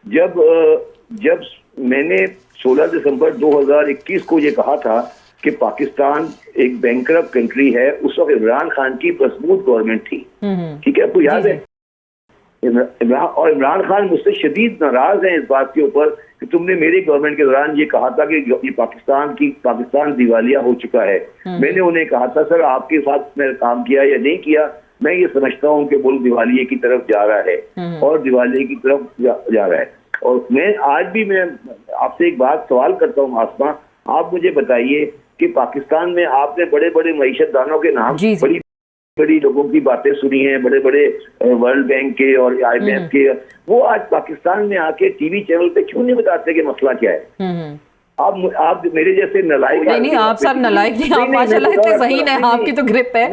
जब मैंने 16 दिसंबर 2021 को ये कहा था कि पाकिस्तान एक बैंकरप्ट कंट्री है, उस वक्त इमरान खान की मजबूत गवर्नमेंट थी, ठीक है, आपको याद है? इमरान खान मुझसे शदीद नाराज हैं इस बात के ऊपर कि तुमने मेरी गवर्नमेंट के दौरान ये कहा था कि ये पाकिस्तान दिवालिया हो चुका है। मैंने उन्हें कहा था, सर आपके साथ मैंने काम किया या नहीं किया? मैं ये समझता हूँ कि मुल्क दिवालिये की तरफ जा रहा है और दिवालिये की तरफ जा रहा है। और मैं आज भी मैं आपसे एक बात सवाल करता हूँ आसमा, आप मुझे बताइए कि पाकिस्तान में आपने बड़े बड़े मईशतदानों के नाम, बड़ी बड़ी लोगों की बातें सुनी हैं, बड़े बड़े वर्ल्ड बैंक के और IMF के, वो आज पाकिस्तान में आके टीवी चैनल पे क्यों नहीं बताते कि मसला क्या है? आप मेरे जैसे नलायक नहीं, आप सब नलायक नहीं, आप माशाल्लाह इतने ज़हीन हैं, आपकी तो ग्रिप है।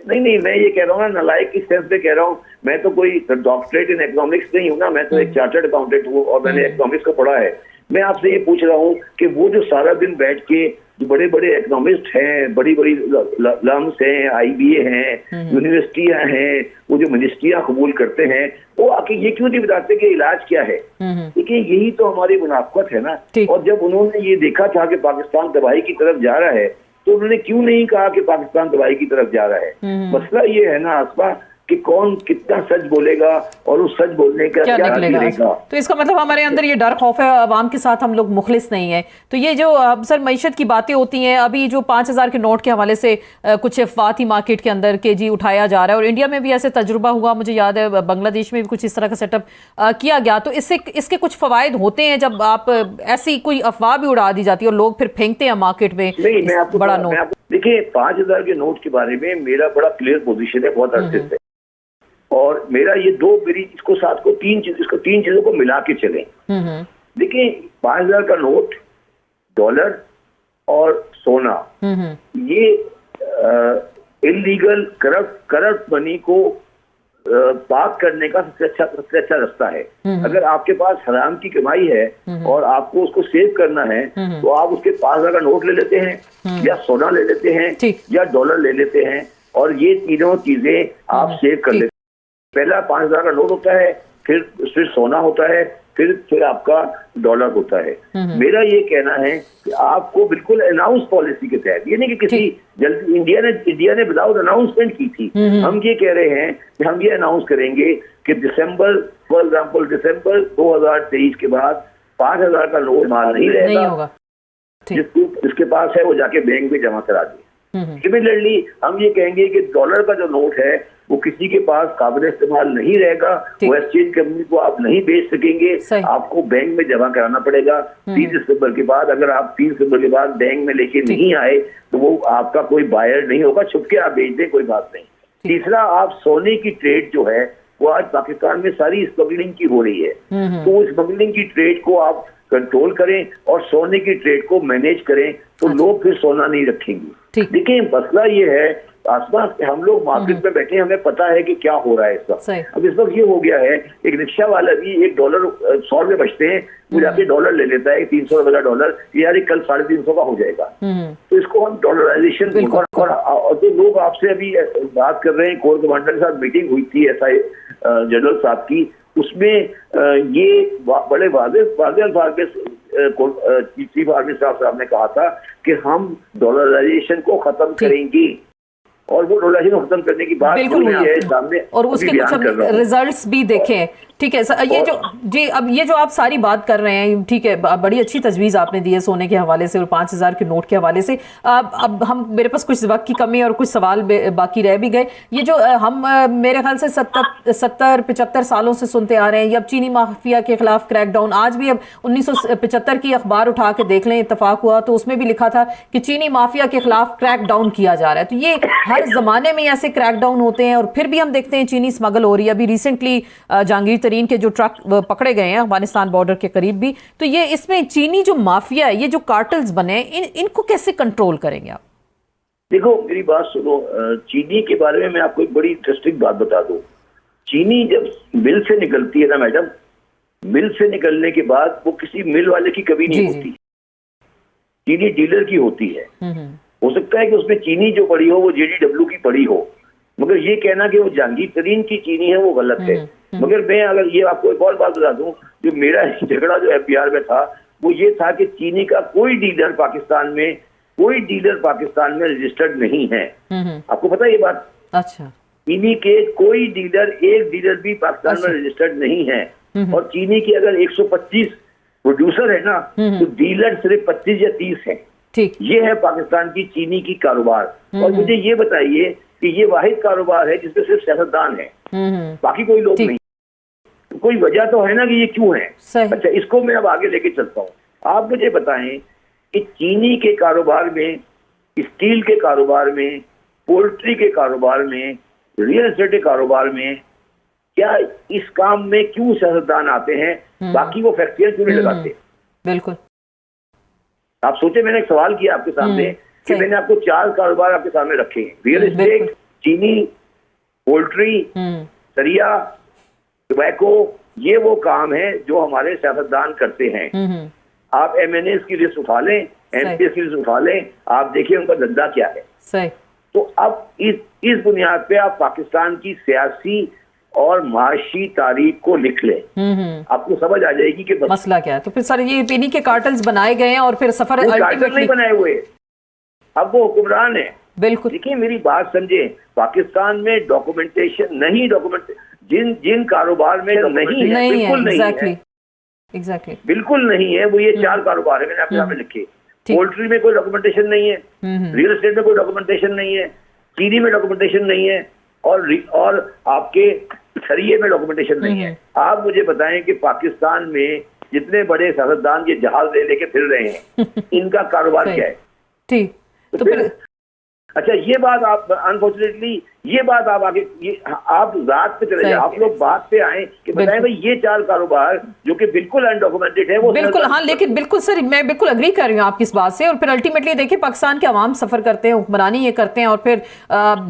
नहीं, मैं ये कह रहा हूँ ना, नलायक की सेंस में कह रहा हूँ, मैं तो कोई डॉक्टरेट इन इकोनॉमिक्स नहीं हूँ ना, मैं तो एक चार्टर्ड अकाउंटेंट हूँ और मैंने इकोनॉमिक्स को पढ़ा है। मैं आपसे ये पूछ रहा हूँ कि वो जो सारा दिन बैठ के जो बड़े बड़े इकोनॉमिस्ट हैं, बड़ी बड़ी लम्स हैं, IBA हैं, यूनिवर्सिटियां हैं, वो जो मिनिस्ट्रियां कबूल करते हैं, वो आके ये क्यों नहीं बताते कि इलाज क्या है? देखिए यही तो हमारी मुनाफत है ना। और जब उन्होंने ये देखा था कि पाकिस्तान तबाही की तरफ जा रहा है, तो उन्होंने क्यों नहीं कहा कि पाकिस्तान तबाही की तरफ जा रहा है? मसला ये है ना आसमा कि कौन कितना सच बोलेगा और उस सच बोलने का क्या निकलेगा। तो इसका मतलब हमारे अंदर ये डर खौफ है, अवाम के साथ हम लोग मुखलिस नहीं है। तो ये जो सर मईशत की बातें होती हैं, अभी जो 5000 के नोट के हवाले से कुछ अफवाह थी मार्केट के अंदर के जी उठाया जा रहा है, और इंडिया में भी ऐसे तजुर्बा हुआ, मुझे याद है बांग्लादेश में भी कुछ इस तरह का सेटअप किया गया। तो इसके कुछ फवायद होते हैं जब आप ऐसी कोई अफवाह भी उड़ा दी जाती है और लोग फिर फेंकते हैं मार्केट में बड़ा नोट? देखिए 5000 के नोट के बारे में मेरा बड़ा क्लियर पोजीशन है बहुत अरसे से, और मेरा ये मेरी इसको साथ को तीन चीजों को मिला के चले। देखिए 5000 का नोट, डॉलर और सोना, ये इलीगल करप्ट मनी को पाक करने का सबसे अच्छा रास्ता है। अगर आपके पास हराम की कमाई है और आपको उसको सेव करना है, तो आप उसके 5000 का नोट ले लेते हैं या सोना ले लेते हैं या डॉलर ले लेते हैं, और ये तीनों चीजें आप सेव कर लेते हैं। पहला 5000 का नोट होता है, फिर सोना होता है, फिर आपका डॉलर होता है। मेरा ये कहना है कि आपको बिल्कुल अनाउंस पॉलिसी के तहत, ये नहीं कि किसी जल्दी इंडिया ने विदाउट अनाउंसमेंट की थी। हम ये कह रहे हैं कि हम ये अनाउंस करेंगे कि दिसंबर 2023 के बाद 5000 का नोट माल नहीं रहेगा, जिसके पास है वो जाके बैंक में जमा करा दे। सिमिलरली हम ये कहेंगे कि डॉलर का जो नोट है वो किसी के पास काबिल इस्तेमाल नहीं रहेगा, वो एक्सचेंज कंपनी को आप नहीं बेच सकेंगे, आपको बैंक में जमा कराना पड़ेगा 30 दिसंबर के बाद। अगर आप 30 दिसंबर के बाद बैंक में लेके नहीं आए तो वो आपका कोई बायर नहीं होगा, छुपके आप बेच दें कोई बात नहीं। तीसरा, आप सोने की ट्रेड जो है वो आज पाकिस्तान में सारी स्मगलिंग की हो रही है, तो उस स्मगलिंग की ट्रेड को आप कंट्रोल करें और सोने की ट्रेड को मैनेज करें, तो लोग फिर सोना नहीं रखेंगे। देखिए मसला ये है आसमा, हम लोग मार्केट में बैठे, हमें पता है कि क्या हो रहा है इस वक्त। अब इस वक्त ये हो गया है, एक रिक्शा वाला भी $1 100 रुपए बचते हैं, वो जाके डॉलर ले लेता है, 300 रुपए का डॉलर, यार कल 350 का हो जाएगा। तो इसको हम डॉलराइजेशन, और जो लोग आपसे अभी बात कर रहे हैं, कोर कमांडर के साथ मीटिंग हुई थी SI जनरल साहब की, उसमें ये बड़े वाज़ेह अल्फाज में चीफ आर्मी साहब ने कहा था कि हम डॉलराइजेशन को खत्म करेंगे, और वो डॉलराइजेशन खत्म करने की बात बिल्कुल है सामने, और उसके कुछ हम रिजल्ट्स भी देखें। ठीक है सर, ये जो जी अब ये जो आप सारी बात कर रहे हैं, ठीक है, बड़ी अच्छी तजवीज़ आपने दी है सोने के हवाले से और 5000 के नोट के हवाले से। अब हम मेरे पास कुछ वक्त की कमी और कुछ सवाल बाकी रह भी गए। ये जो हम मेरे ख्याल से 70-75 सालों से सुनते आ रहे हैं, ये अब चीनी माफिया के खिलाफ क्रैकडाउन, आज भी अब 1975 की अखबार उठा के देख लें, इत्तेफाक हुआ तो उसमें भी लिखा था कि चीनी माफिया के खिलाफ क्रैकडाउन किया जा रहा है। तो ये हर जमाने में ऐसे क्रैकडाउन होते हैं, और फिर भी हम देखते हैं चीनी स्मगल हो रही है। अभी रिसेंटली जहांगीर तरीन के जो ट्रक पकड़े गए हैं अफगानिस्तान बॉर्डर के करीब भी, तो ये इसमें चीनी जो माफिया है, ये जो कार्टल्स बने, इनको कैसे कंट्रोल करेंगे आप? देखो मेरी बात सुनो, चीनी के बारे में मैं आपको एक बड़ी इंटरेस्टिंग बात बता दूं। चीनी जब मिल से निकलती है ना मैडम, मिल से निकलने के बाद वो किसी मिल वाले की कभी नहीं होती, चीनी डीलर की होती है। हो सकता है कि उसमें चीनी जो पड़ी हो वो JDW की पड़ी हो, मगर ये कहना कि वो जहांगीर तरीन की चीनी है वो गलत है। मगर मैं अगर ये आपको एक और बात बता दूं, जो मेरा झगड़ा जो FBR में था वो ये था कि चीनी का कोई डीलर पाकिस्तान में रजिस्टर्ड नहीं है। आपको पता है ये बात? अच्छा, चीनी के कोई डीलर, एक डीलर भी पाकिस्तान में रजिस्टर्ड नहीं है। और चीनी की अगर 125 प्रोड्यूसर है ना, तो डीलर सिर्फ 25 या 30 है। ये है पाकिस्तान की चीनी की कारोबार। और मुझे ये बताइए कि ये वाहिद कारोबार है जिसमें सिर्फ सियासतदान है, बाकी कोई लोग नहीं। कोई वजह तो है ना कि ये क्यों है। अच्छा, इसको मैं अब आगे लेके चलता हूँ। आप मुझे बताएं कि चीनी के कारोबार में, स्टील के कारोबार में, पोल्ट्री के कारोबार में, रियल एस्टेट के कारोबार में, क्या इस काम में क्यों सियासतदान आते हैं, बाकी वो फैक्ट्रियां क्यों नहीं लगाते? बिल्कुल। आप सोचे, मैंने एक सवाल किया आपके सामने कि मैंने आपको 4 कारोबार आपके सामने रखे हैं, रियल एस्टेट, चीनी, पोल्ट्री, सरिया, टोबैको। ये वो काम है जो हमारे सियासतदान करते हैं। आप MNAs की लिस्ट उठा लें, MPs की लिस्ट उठा लें, आप देखिए उनका धंधा क्या है। सही। तो अब इस बुनियाद पे आप पाकिस्तान की सियासी और माशी तारीख को लिख लें, आपको समझ आ जाएगी कि मसला क्या है। तो फिर सर ये इन्हीं के कार्टल्स बनाए गए हैं और फिर सफर कार्टल नहीं बनाए हुए, अब वो हुक्मरान है। बिल्कुल। देखिए मेरी बात समझे, पाकिस्तान में डॉक्यूमेंटेशन नहीं, जिन कारोबार में नहीं है, बिल्कुल नहीं है, एग्जैक्टली बिल्कुल नहीं है, वो ये 4 कारोबार है, मैंने आपके सामने लिखे। पोल्ट्री में कोई डॉक्यूमेंटेशन नहीं है, रियल एस्टेट में कोई डॉक्यूमेंटेशन नहीं है, चीनी में डॉक्यूमेंटेशन नहीं है, और आपके सरिये में डॉक्यूमेंटेशन नहीं है। आप मुझे बताएं कि पाकिस्तान में जितने बड़े सियासतदान ये जहाज ले लेके फिर रहे हैं, इनका कारोबार क्या है? ठीक। तो फिर अच्छा, ये बात आप अनफॉर्चुनेटली, ये बात आप आगे, आप रात पे चले जाए, आप लोग बात पे आए कि बताएं भाई ये 4 कारोबार जो कि बिल्कुल अनडॉक्यूमेंटेड है वो बिल्कुल। हाँ, लेकिन बिल्कुल सर, मैं बिल्कुल अग्री कर रही हूँ आपकी इस बात से। और फिर अल्टीमेटली देखिए पाकिस्तान के अवाम सफर करते हैं, हुक्मरानी ये करते हैं, और फिर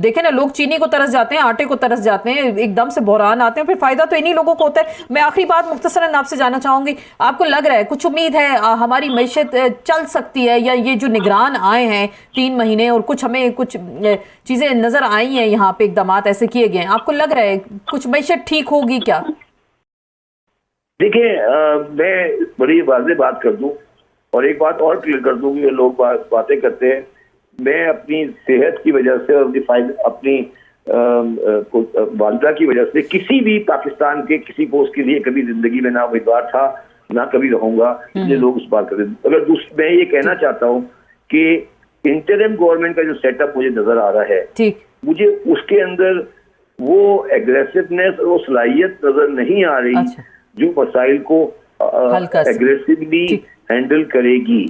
देखें ना, लोग चीनी को तरस जाते हैं, आटे को तरस जाते हैं, एकदम से बहरान आते हैं, फिर फायदा तो इन्हीं लोगों को होता है। मैं आखिरी बात मुख्तसरन आपसे जानना चाहूंगी, आपको लग रहा है, कुछ उम्मीद है हमारी मईशत चल सकती है, या ये जो निगरान आए हैं 3 महीने और कुछ हमें कुछ चीजें नजर आई हैं, यहाँ पे इकदाम ऐसे किए गए हैं, आपको लग रहा है कुछ मईशत ठीक होगी क्या? देखिए, मैं बड़ी वाज़ेह बात कर दूं और एक बात और क्लियर कर दूं कि लोग बातें करते हैं, मैं अपनी सेहत की वजह से और अपनी वालदा की वजह से किसी भी पाकिस्तान के किसी पोस्ट के लिए कभी जिंदगी में ना उम्मीदवार था, ना कभी रहूंगा। ये लोग उस बात करते। अगर मैं ये कहना चाहता हूँ कि इंटरिम गवर्नमेंट का जो सेटअप मुझे नजर आ रहा है, ठीक, मुझे उसके अंदर वो एग्रेसिवनेस और वो सलाहियत नजर नहीं आ रही। अच्छा। जो मसाइल को एग्रेसिवली हैंडल करेगी,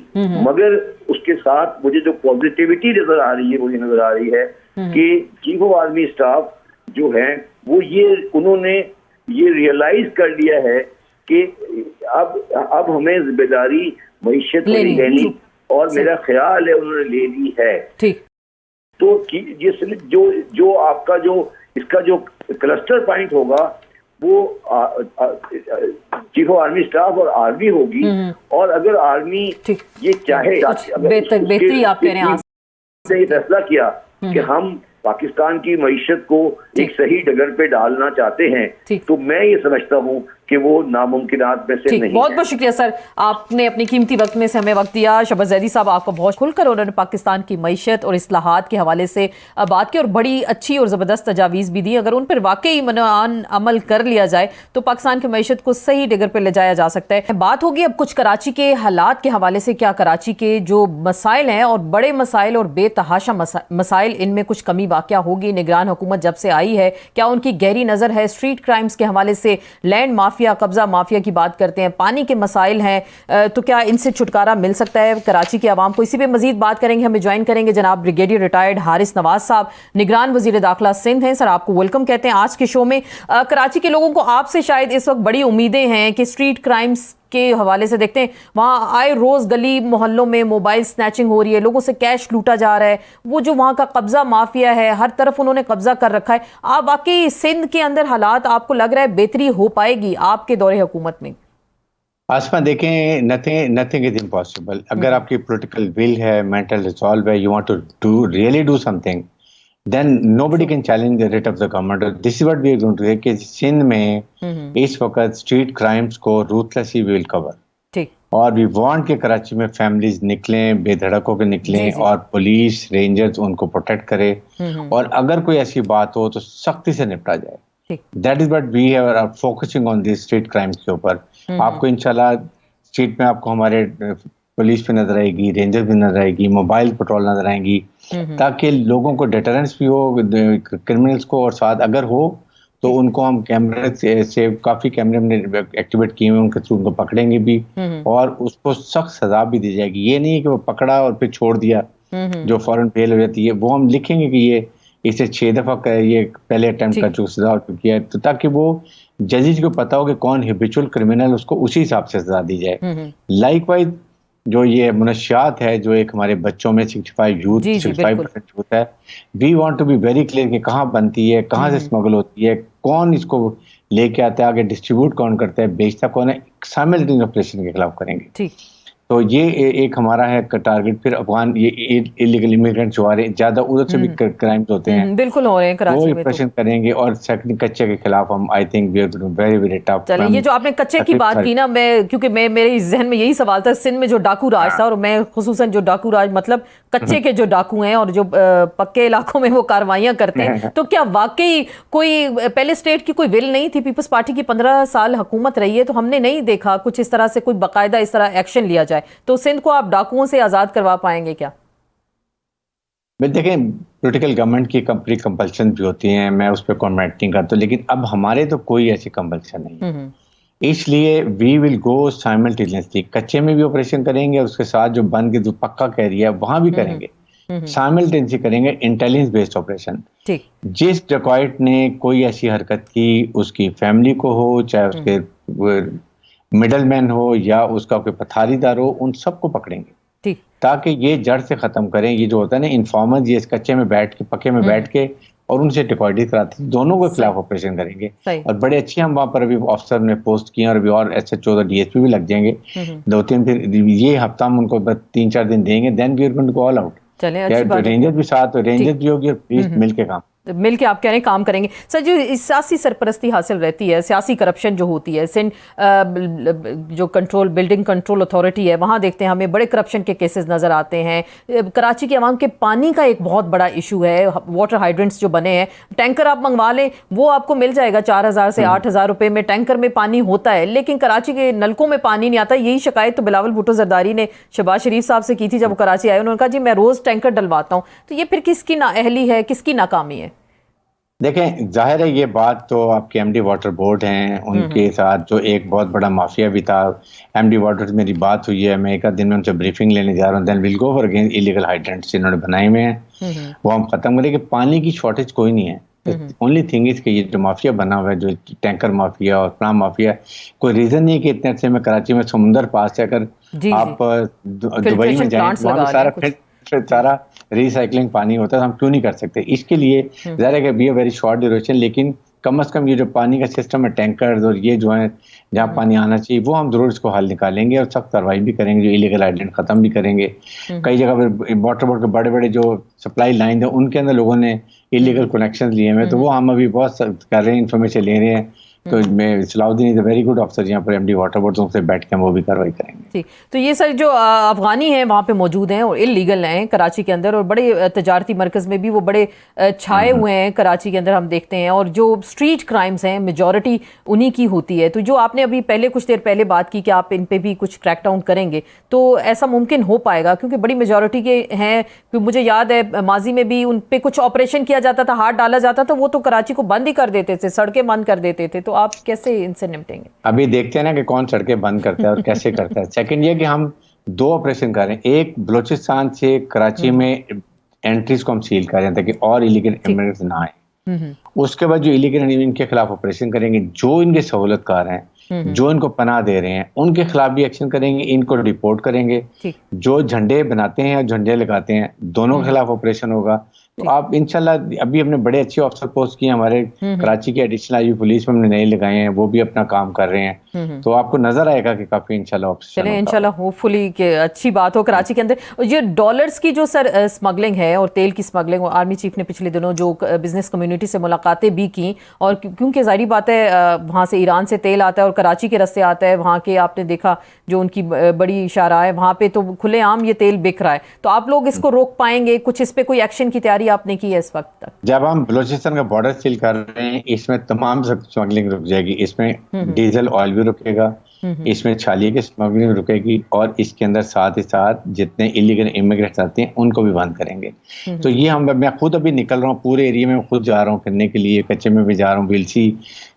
मगर उसके साथ मुझे जो पॉजिटिविटी नजर आ रही है, मुझे नजर आ रही है कि चीफ ऑफ आर्मी स्टाफ जो है वो उन्होंने ये रियलाइज कर लिया है कि अब हमें जिम्मेदारी मईशत को लेनी, और मेरा ख्याल है उन्होंने ले ली है। ठीक। तो जो आपका जो इसका जो क्लस्टर पॉइंट होगा वो चीफ ऑफ आर्मी स्टाफ और आर्मी होगी, और अगर आर्मी ये चाहे, बेहतरी आप कह रहे हैं, ये फैसला किया कि हम पाकिस्तान की मईशत को एक सही डगर पे डालना चाहते हैं, तो मैं ये समझता हूँ कि वो नामुमकिनात में से नहीं। बहुत बहुत शुक्रिया सर, आपने अपनी कीमती वक्त में से हमें वक्त दिया। शहबाज जैदी साहब, आपको बहुत खुलकर उन्होंने पाकिस्तान की मईशत और इस्लाहात के हवाले से बात की और बड़ी अच्छी और ज़बरदस्त तजावीज़ भी दी। अगर उन पर वाकई अमल कर लिया जाए तो पाकिस्तान की मईशत को सही डगर पर ले जाया जा सकता है। बात होगी अब कुछ कराची के हालात के हवाले से, क्या कराची के जो मसाइल हैं और बड़े मसाइल और बेतहाशा मसाइल, इनमें कुछ कमी वाक़या होगी। निगरान हुकूमत जब से आई है, क्या उनकी गहरी नज़र है स्ट्रीट क्राइम्स के हवाले से? लैंड माफिया, कब्जा माफिया की बात करते हैं, पानी के मसाइल हैं, तो क्या इनसे छुटकारा मिल सकता है कराची के आवाम को? इसी पे मजीद बात करेंगे। हमें ज्वाइन करेंगे जनाब ब्रिगेडियर रिटायर्ड हारिस नवाज साहब, निगरान वजीर दाखिला सिंध हैं। सर, आपको वेलकम कहते हैं आज के शो में। कराची के लोगों को आपसे शायद इस वक्त बड़ी उम्मीदें हैं कि स्ट्रीट क्राइम्स के हवाले से देखते हैं वहाँ आए रोज गली मोहल्लों में मोबाइल स्नैचिंग हो रही है, लोगों से कैश लूटा जा रहा है, वो जो वहाँ का कब्जा माफिया है, हर तरफ उन्होंने कब्जा कर रखा है। आप वाकई सिंध के अंदर हालात आपको लग रहा है बेहतरी हो पाएगी आपके दौरे हुकूमत में? आसमा देखें, नथिंग इज इम्पॉसिबल। अगर आपकी पॉलिटिकल विल है, मेंटल रिजॉल्व है, you want to really do something, then nobody can challenge the writ of the government. This is what we are going to do कि सिंध में इस वक्त स्ट्रीट क्राइम्स को ruthlessly we will cover. ठीक। और we want के कराची में families निकलें, बेधड़क होकर निकलें, और पुलिस रेंजर्स उनको प्रोटेक्ट करे, और अगर कोई ऐसी बात हो तो सख्ती से निपटा जाए। That is what we are focusing on this street crimes के ऊपर। आपको इंशाल्लाह स्ट्रीट में आपको हमारे पुलिस पे नजर आएगी, रेंजर भी नजर आएगी, मोबाइल पेट्रोल नजर आएंगी, ताकि लोगों को डिटरेंस भी हो क्रिमिनल्स को, और साथ अगर हो तो उनको हम कैमरे से काफी कैमरे हमने एक्टिवेट किए हुए, उनके थ्रू उनको पकड़ेंगे भी और उसको सख्त सजा भी दी जाएगी। ये नहीं है कि वो पकड़ा और फिर छोड़ दिया जो फौरन फेल हो जाती है, वो हम लिखेंगे कि ये इसे 6 दफा ये पहले अटेम्प्ट कर चुका, सजा हो चुकी है, तो ताकि वो जजेज को पता हो कि कौन हैबिचुअल क्रिमिनल, उसको उसी हिसाब से सजा दी जाए। लाइकवाइज जो ये मुनशियात है, जो एक हमारे बच्चों में 65% यूथ है, we want to be very clear कि कहाँ बनती है, कहाँ से स्मगल होती है, कौन इसको लेके आता है, आगे डिस्ट्रीब्यूट कौन करता है, बेचता कौन है, साइमल्टेनियस ऑपरेशन के खिलाफ करेंगे। तो ये एक हमारा है टारगेट। फिर अफगान ये इलीगल इमिग्रेंट जो आ रहे हैं, ज्यादा उधर से भी क्राइम्स होते हैं, बिल्कुल हो रहे हैं कराची में, वो ऑपरेशन करेंगे। और सेकंड कच्चे के खिलाफ हम I think we are very very tough. चले, ये जो आपने कच्चे की बात की ना, क्योंकि मेरे जहन में यही सवाल था, सिंध में जो डाकू राज था, और मैं खुसूसन जो डाकू राज मतलब कच्चे के जो डाकू हैं और जो पक्के इलाकों में वो कार्रवाइयां करते हैं, तो क्या वाकई कोई पहले स्टेट की कोई विल नहीं थी? पीपल्स पार्टी की 15 साल हुकूमत रही है, तो हमने नहीं देखा कुछ इस तरह से कोई बाकायदा इस तरह एक्शन लिया जाए। तो सिंध को आप डाकुओं से आजाद करवा पाएंगे क्या? देखें, पॉलिटिकल गवर्नमेंट की कंपल्शन भी होती हैं, मैं उस पर कमेंट नहीं करता, लेकिन अब हमारे तो कोई ऐसी कंपल्शन नहीं है, इसलिए वी विल गो साइमल्टेनियसली। कच्चे में भी ऑपरेशन करेंगे और उसके साथ जो बन के जो पक्का कह रही है वहां भी करेंगे, साइमल्टेनियसली करेंगे, इंटेलिजेंस बेस्ड ऑपरेशन। जिस डकॉइट ने कोई ऐसी हरकत की, उसकी फैमिली को हो, चाहे उसके मिडलमैन हो या उसका कोई पथारीदार हो, उन सबको पकड़ेंगे ताकि ये जड़ से खत्म करें। ये जो होता है ना इन्फॉर्मर, ये इस कच्चे में बैठ के, पक्के में बैठ के और उनसे डिकॉइडी कराते, दोनों के खिलाफ ऑपरेशन करेंगे। और बड़े अच्छे हम वहाँ पर अभी अफसर ने पोस्ट किए और अभी और SHO और DSP भी लग जाएंगे 2-3 दिन। ये हफ्ता हम उनको 3-4 दिन देंगे, then we are going to go all out. Ranger भी साथ, रेंजर भी होगी और पुलिस मिलके काम मिलके आप कह रहे हैं काम करेंगे। सर, जो सियासी सरपरस्ती हासिल रहती है, सियासी करप्शन जो होती है, सिंध जो बिल्डिंग कंट्रोल अथॉरिटी है, वहाँ देखते हैं हमें बड़े करप्शन के केसेस नज़र आते हैं। कराची के अवाम के पानी का एक बहुत बड़ा इशू है, वाटर हाइड्रेंट्स जो बने हैं, टैंकर आप मंगवा लें वो आपको मिल जाएगा 4000 से 8000 रुपये में, टैंकर में पानी होता है, लेकिन कराची के नलकों में पानी नहीं आता। यही शिकायत तो बिलावल भुट्टो जरदारी ने शहबाज शरीफ साहब से की थी जब वो कराची आए। उन्होंने कहा जी मैं रोज़ टैंकर डलवाता हूँ। तो ये फिर किसकी नाअहली है, किसकी नाकामी है? देखें, जाहिर है ये बात तो आपके MD वाटर बोर्ड हैं, उनके साथ जो एक बहुत बड़ा माफिया भी था। MD वाटर से मेरी बात हुई है, मैं एक दिन में उनसे ब्रीफिंग लेने जा रहा हूँ। Then will go for against illegal hydrants जिन्होंने बनाए हुए हैं, वो हम खत्म करेंगे। पानी की शॉर्टेज कोई नहीं है। ओनली थिंग इज कि ये जो माफिया बना हुआ है, जो टैंकर माफिया और प्लाम माफिया, कोई रीजन नहीं है कि इतने अर्से में कराची में समुंदर पास है, अगर आप दुबई में जाएं वहाँ पे सारा रिसाइकलिंग पानी होता है, हम क्यों नहीं कर सकते? इसके लिए ज़रा कि be a very short duration, लेकिन कम से कम ये जो पानी का सिस्टम है, टैंकर और ये जो है जहाँ पानी आना चाहिए, वो हम जरूर इसको हल निकालेंगे और सख्त कार्रवाई भी करेंगे, जो इलीगल हाइड्रेंट खत्म भी करेंगे। कई जगह पर वाटर बोर्ड के बड़े बड़े जो सप्लाई लाइन है, उनके अंदर लोगों ने इलीगल कनेक्शन लिए हुए, तो वो हम अभी बहुत कर रहे हैं, इन्फॉर्मेशन ले रहे हैं। तो मैं Salahuddin is a very good officer यहाँ पर MD वाटर बोर्ड, उनसे बैठ के हम वो भी कार्रवाई करेंगे। ठीक, तो ये सर जो अफगानी हैं वहाँ पे मौजूद हैं और इलीगल हैं कराची के अंदर, और बड़े तजारती मरकज़ में भी वो बड़े छाए हुए हैं कराची के अंदर, हम देखते हैं। और जो स्ट्रीट क्राइम्स हैं मेजॉरिटी उन्हीं की होती है। तो जो आपने अभी कुछ देर पहले बात की कि आप इन पे भी कुछ क्रैकडाउन करेंगे, तो ऐसा मुमकिन हो पाएगा? क्योंकि बड़ी मेजॉरिटी के हैं, मुझे याद है माजी में भी उन पे कुछ ऑपरेशन किया जाता था, हाथ डाला जाता था, वो तो कराची को बंद ही कर देते थे, सड़कें बंद कर देते थे। तो आप कैसे इनसे निपटेंगे? अभी देखते हैं ना कि कौन सड़कें बंद करता है और कैसे करता है। सेकंड ये कि हम 2 ऑपरेशन कर रहे हैं, एक बलोचिस्तान से कराची में एंट्रीज को हम सील कर रहे हैं ताकि और इलीगल इमिग्रेंट्स ना आए। उसके बाद जो इलीगल इनके खिलाफ ऑपरेशन करेंगे, जो इनके सहूलतकार हैं, जो इनको पनाह दे रहे हैं, उनके खिलाफ भी एक्शन करेंगे, इनको रिपोर्ट करेंगे। जो झंडे बनाते हैं और झंडे लगाते हैं, दोनों के खिलाफ ऑपरेशन होगा। तो आप इंशाल्लाह, अभी हमने बड़े अच्छे ऑफिसर पोस्ट किए, हमारे कराची के एडिशनल IGP पुलिस में हमने नए लगाए हैं, वो भी अपना काम कर रहे हैं। तो आपको नजर आएगा कि काफी इंशाल्लाह ऑपरेशन चलें, इंशाल्लाह होपफुली कि अच्छी बात हो कराची के अंदर। ये डॉलर्स की जो सर स्मगलिंग है और तेल की स्मगलिंग, और आर्मी चीफ ने पिछले दिनों जो बिजनेस कम्युनिटी से मुलाकातें भी की, और क्योंकि जाहिर बात है वहाँ से ईरान से तेल आता है और कराची के रास्ते आता है, वहाँ के आपने देखा जो उनकी बड़ी शाहराह है, वहाँ पे तो खुलेआम ये तेल बिक रहा है। तो आप लोग इसको रोक पाएंगे? कुछ इस पे कोई एक्शन की तैयारी आपने की है इस वक्त तक? जब हम बलूचिस्तान का बॉर्डर सील कर रहे हैं, इसमें तमाम स्मगलिंग रुक जाएगी, इसमें डीजल ऑयल भी रुकेगा, इसमें छालिए की स्मगलिंग रुकेगी और इसके अंदर साथ ही साथ जितने इलीगल इमिग्रेंट्स आते हैं उनको भी बंद करेंगे। तो ये मैं खुद अभी निकल रहा हूँ, पूरे एरिया में खुद जा रहा हूँ फिरने के लिए, कच्चे में भी जा रहा हूँ, विलसी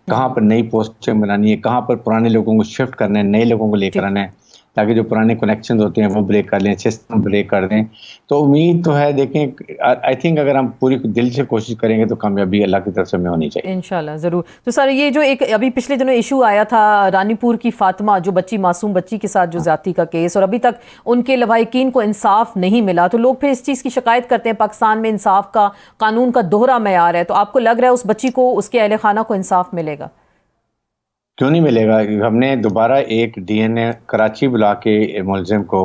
कहाँ पर नई पोस्टें बनानी है, कहाँ पर पुराने लोगों को शिफ्ट करना है, नए लोगों को लेकर आना है, ताकि जो पुराने कनेक्शन होते हैं वो ब्रेक कर लें, सिस्टम ब्रेक कर दें। तो उम्मीद तो है, देखें आई थिंक अगर हम पूरी दिल से कोशिश करेंगे तो कामयाबी अल्लाह की तरफ से हमें होनी चाहिए इंशाल्लाह ज़रूर। तो सर ये जो एक अभी पिछले दिनों इशू आया था रानीपुर की फातिमा जो बच्ची, मासूम बच्ची के साथ जो ज्यादती का केस, और अभी तक उनके लवाहिकीन को इंसाफ नहीं मिला, तो लोग फिर इस चीज़ की शिकायत करते हैं पाकिस्तान में इंसाफ का, कानून का दोहरा मयार है। तो आपको लग रहा है उस बच्ची को, उसके अहले खाना को इंसाफ मिलेगा? क्यों नहीं मिलेगा। हमने दोबारा एक डीएनए कराची बुला के मुलजिम को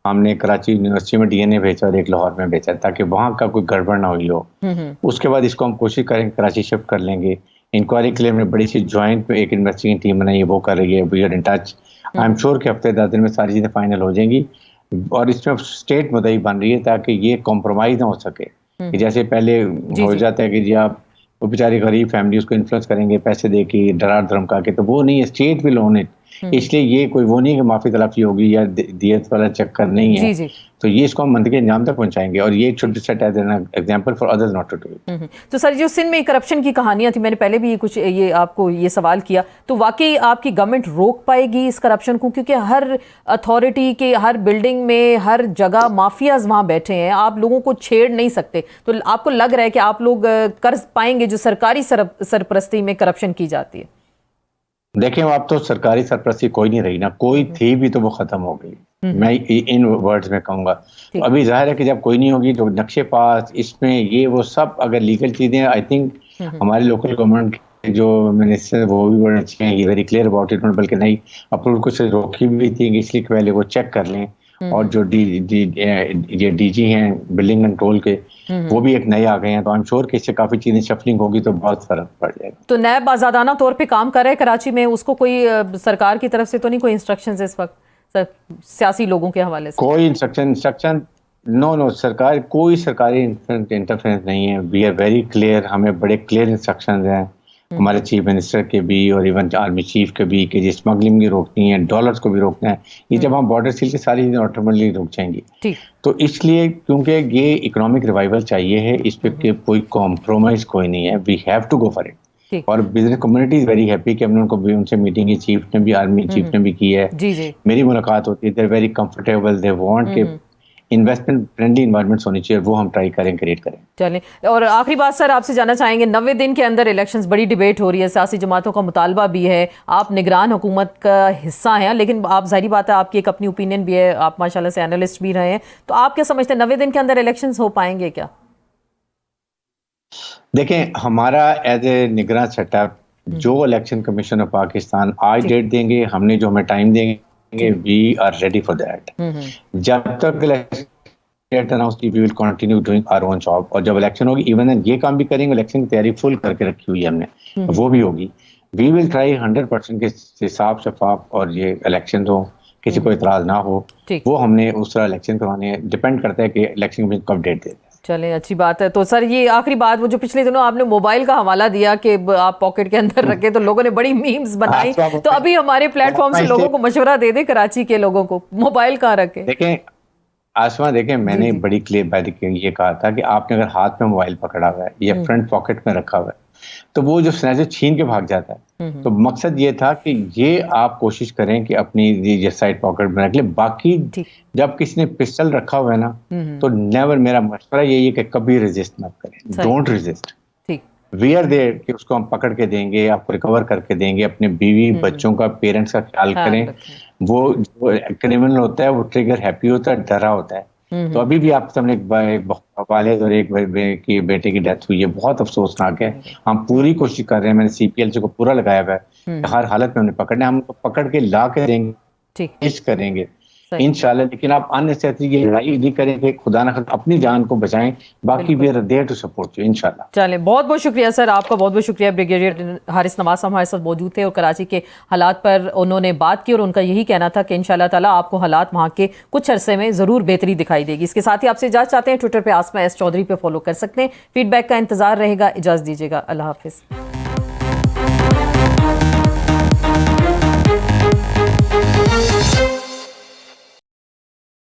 हमने कराची यूनिवर्सिटी में डीएनए भेजा और एक लाहौर में भेजा, ताकि वहाँ का कोई गड़बड़ ना हुई हो। उसके बाद इसको हम कोशिश करेंगे कराची शिफ्ट कर लेंगे। इंक्वायरी के लिए हमने बड़ी सी ज्वाइंट एक इन्वेस्टिगेटिंग टीम बनाई है, वो कर रही है, we are in touch. I am sure कि हफ्ते 10 दिन में सारी चीज़ें फाइनल हो जाएंगी और इसमें स्टेट मुद्दई बन रही है ताकि ये कॉम्प्रोमाइज ना हो सके कि जैसे पहले हो जाता है कि जी आप वो बेचारी गरीब फैमिली उसको इन्फ्लुएंस करेंगे पैसे दे के, डरा धमका के, तो वो नहीं है, स्टेट विल ओन इट। इसलिए ये कोई वो नहीं है कि माफी तलाफी होगी या दियत वाला चक्कर नहीं है। जी। तो ये इसको हम मंतके अंजाम तक पहुंचाएंगे और ये should set as an example for others not to do it. तो सर जो सिंध में करप्शन की कहानियां थी, मैंने पहले भी कुछ ये आपको ये सवाल किया, तो वाकई आपकी गवर्नमेंट रोक पाएगी इस करप्शन को? क्योंकि हर अथॉरिटी के, हर बिल्डिंग में, हर जगह माफियाज वहां बैठे हैं, आप लोगों को छेड़ नहीं सकते। तो आपको लग रहा है कि आप लोग कर पाएंगे जो सरकारी सरपरस्ती में करप्शन की जाती है? देखिए अब तो सरकारी सरपरस्ती कोई नहीं रही ना, कोई थी भी तो वो खत्म हो गई। मैं इन वर्ड्स में कहूंगा। तो अभी जाहिर है कि जब कोई नहीं होगी तो नक्शे पास इसमें ये वो सब अगर लीगल चीजें, आई थिंक हमारे लोकल गवर्नमेंट के जो मिनिस्टर वो भी बड़े अच्छे हैं, ये वेरी क्लियर अबाउट इट, बल्कि नहीं अप्रूवल कुछ रोकी भी थी इसलिए पहले वो चेक कर लें। और जो ये डीजी हैं बिल्डिंग कंट्रोल के, वो भी एक नए आ गए हैं, तो आई एम श्योर कि इससे काफी चीजें शफलिंग होगी तो बहुत फर्क पड़ जाएगा। तो नैब आजादाना तौर पे काम कर रहे हैं कराची में, उसको कोई सरकार की तरफ से तो नहीं कोई इंस्ट्रक्शंस इस वक्त सियासी लोगों के हवाले से? कोई इंस्ट्रक्शन नो सरकार कोई सरकारी इंटरफेरेंस नहीं है। वी आर वेरी क्लियर, हमें बड़े क्लियर इंस्ट्रक्शंस हैं हमारे चीफ मिनिस्टर के भी और इवन आर्मी चीफ के भी कि स्मगलिंग भी रोकनी है, डॉलर्स को भी रोकना है। ये जब हम बॉर्डर सील के सारी चीजें ऑटोमेटिकली रुक जाएंगी। तो इसलिए क्योंकि ये इकोनॉमिक रिवाइवल चाहिए है, इस पे कोई कॉम्प्रोमाइज कोई नहीं है, we have to go for it. और business community is very happy कि हमने उनको भी, उनसे मीटिंग की चीफ ने भी, आर्मी चीफ ने भी की है, मेरी मुलाकात होती है, they are very comfortable, they want के इन्वेस्टमेंट फ्रेंडली इन्वायरमेंट होनी चाहिए, वो हम ट्राई करें, क्रिएट करें। चलें, और आखिरी बात सर आपसे जानना चाहेंगे, 90 दिन के अंदर इलेक्शंस, बड़ी डिबेट हो रही है, सियासी जमातों का मुतालबा भी है, आप निगरान हुकूमत का हिस्सा हैं, लेकिन आप जाहिर बात है आपकी एक अपनी ओपिनियन भी है, आप माशाल्लाह से एनालिस्ट भी रहे हैं, तो आप क्या समझते हैं 90 दिन के अंदर इलेक्शंस हो पाएंगे क्या? देखें हमारा एज ए निगरान सेटअप, जो इलेक्शन कमीशन ऑफ पाकिस्तान आज डेट देंगे, हमने जो हमें टाइम देंगे, we are ready for that. जब तक we will continue doing our own job, और जब इलेक्शन होगी इवन ये काम भी करेंगे, इलेक्शन की तैयारी फुल करके रखी हुई है हमने, वो भी होगी। वी विल ट्राई 100% के साफ शफाफ और ये इलेक्शन हो, किसी को इतराज ना हो, वो हमने उस तरह इलेक्शन करवाने हैं। डिपेंड करता है कि इलेक्शन कमीशन कब डेट देते हैं। चलें, अच्छी बात है। तो सर ये आखिरी बात, वो जो पिछले दिनों आपने मोबाइल का हवाला दिया कि आप पॉकेट के अंदर रखे, तो लोगों ने बड़ी मीम्स बनाई, तो अभी हमारे प्लेटफॉर्म से लोगों को मशवरा दे दे, कराची के लोगों को मोबाइल कहाँ रखे। देखें आसमा, देखें मैंने बड़ी क्लियर बात ये कहा था कि आपने अगर हाथ में मोबाइल पकड़ा हुआ है या फ्रंट पॉकेट में रखा हुआ है, तो वो जो स्नैचर छीन के भाग जाता है। तो मकसद ये था कि ये आप कोशिश करें कि अपनी ये साइड पॉकेट में रख ले। बाकी जब किसी ने पिस्टल रखा हुआ है ना, तो नेवर, मेरा मशवरा यही है कि कभी रेजिस्ट मत करें, don't resist. We are there कि उसको हम पकड़ के देंगे, आपको रिकवर करके देंगे। अपने बीवी बच्चों का, पेरेंट्स का ख्याल करें। वो जो क्रिमिनल होता है वो ट्रिगर हैप्पी होता है, डरा होता है। तो अभी भी आप सामने एक वालिद और एक की बेटे की डेथ हुई है, बहुत अफसोसनाक है। हम पूरी कोशिश कर रहे हैं, मैंने CPLC को पूरा लगाया हुआ है, हर हालत में हमने पकड़ना है, हम उनको पकड़ के ला के देंगे, करेंगे इंशाल्लाह। लेकिन आप अननेसेसरी ये लड़ाई नहीं करेंगे, खुदा ना खास्ता अपनी जान को बचाएं, बाकी we are there to support you इंशाल्लाह। चलें, बहुत बहुत शुक्रिया सर, आपका बहुत बहुत शुक्रिया। ब्रिगेडियर हारिस नवाज हमारे साथ मौजूद थे और कराची के हालात पर उन्होंने बात की और उनका यही कहना था कि इंशाल्लाह ताला आपको हालात वहाँ के कुछ अरसे में ज़रूर बेहतरी दिखाई देगी। इसके साथ ही आपसे इजाज़त चाहते हैं, ट्विटर पर आसमा S चौधरी पर फॉलो कर सकते हैं। फीडबैक का इंतजार रहेगा, इजाज़त दीजिएगा, अल्लाह हाफिज़।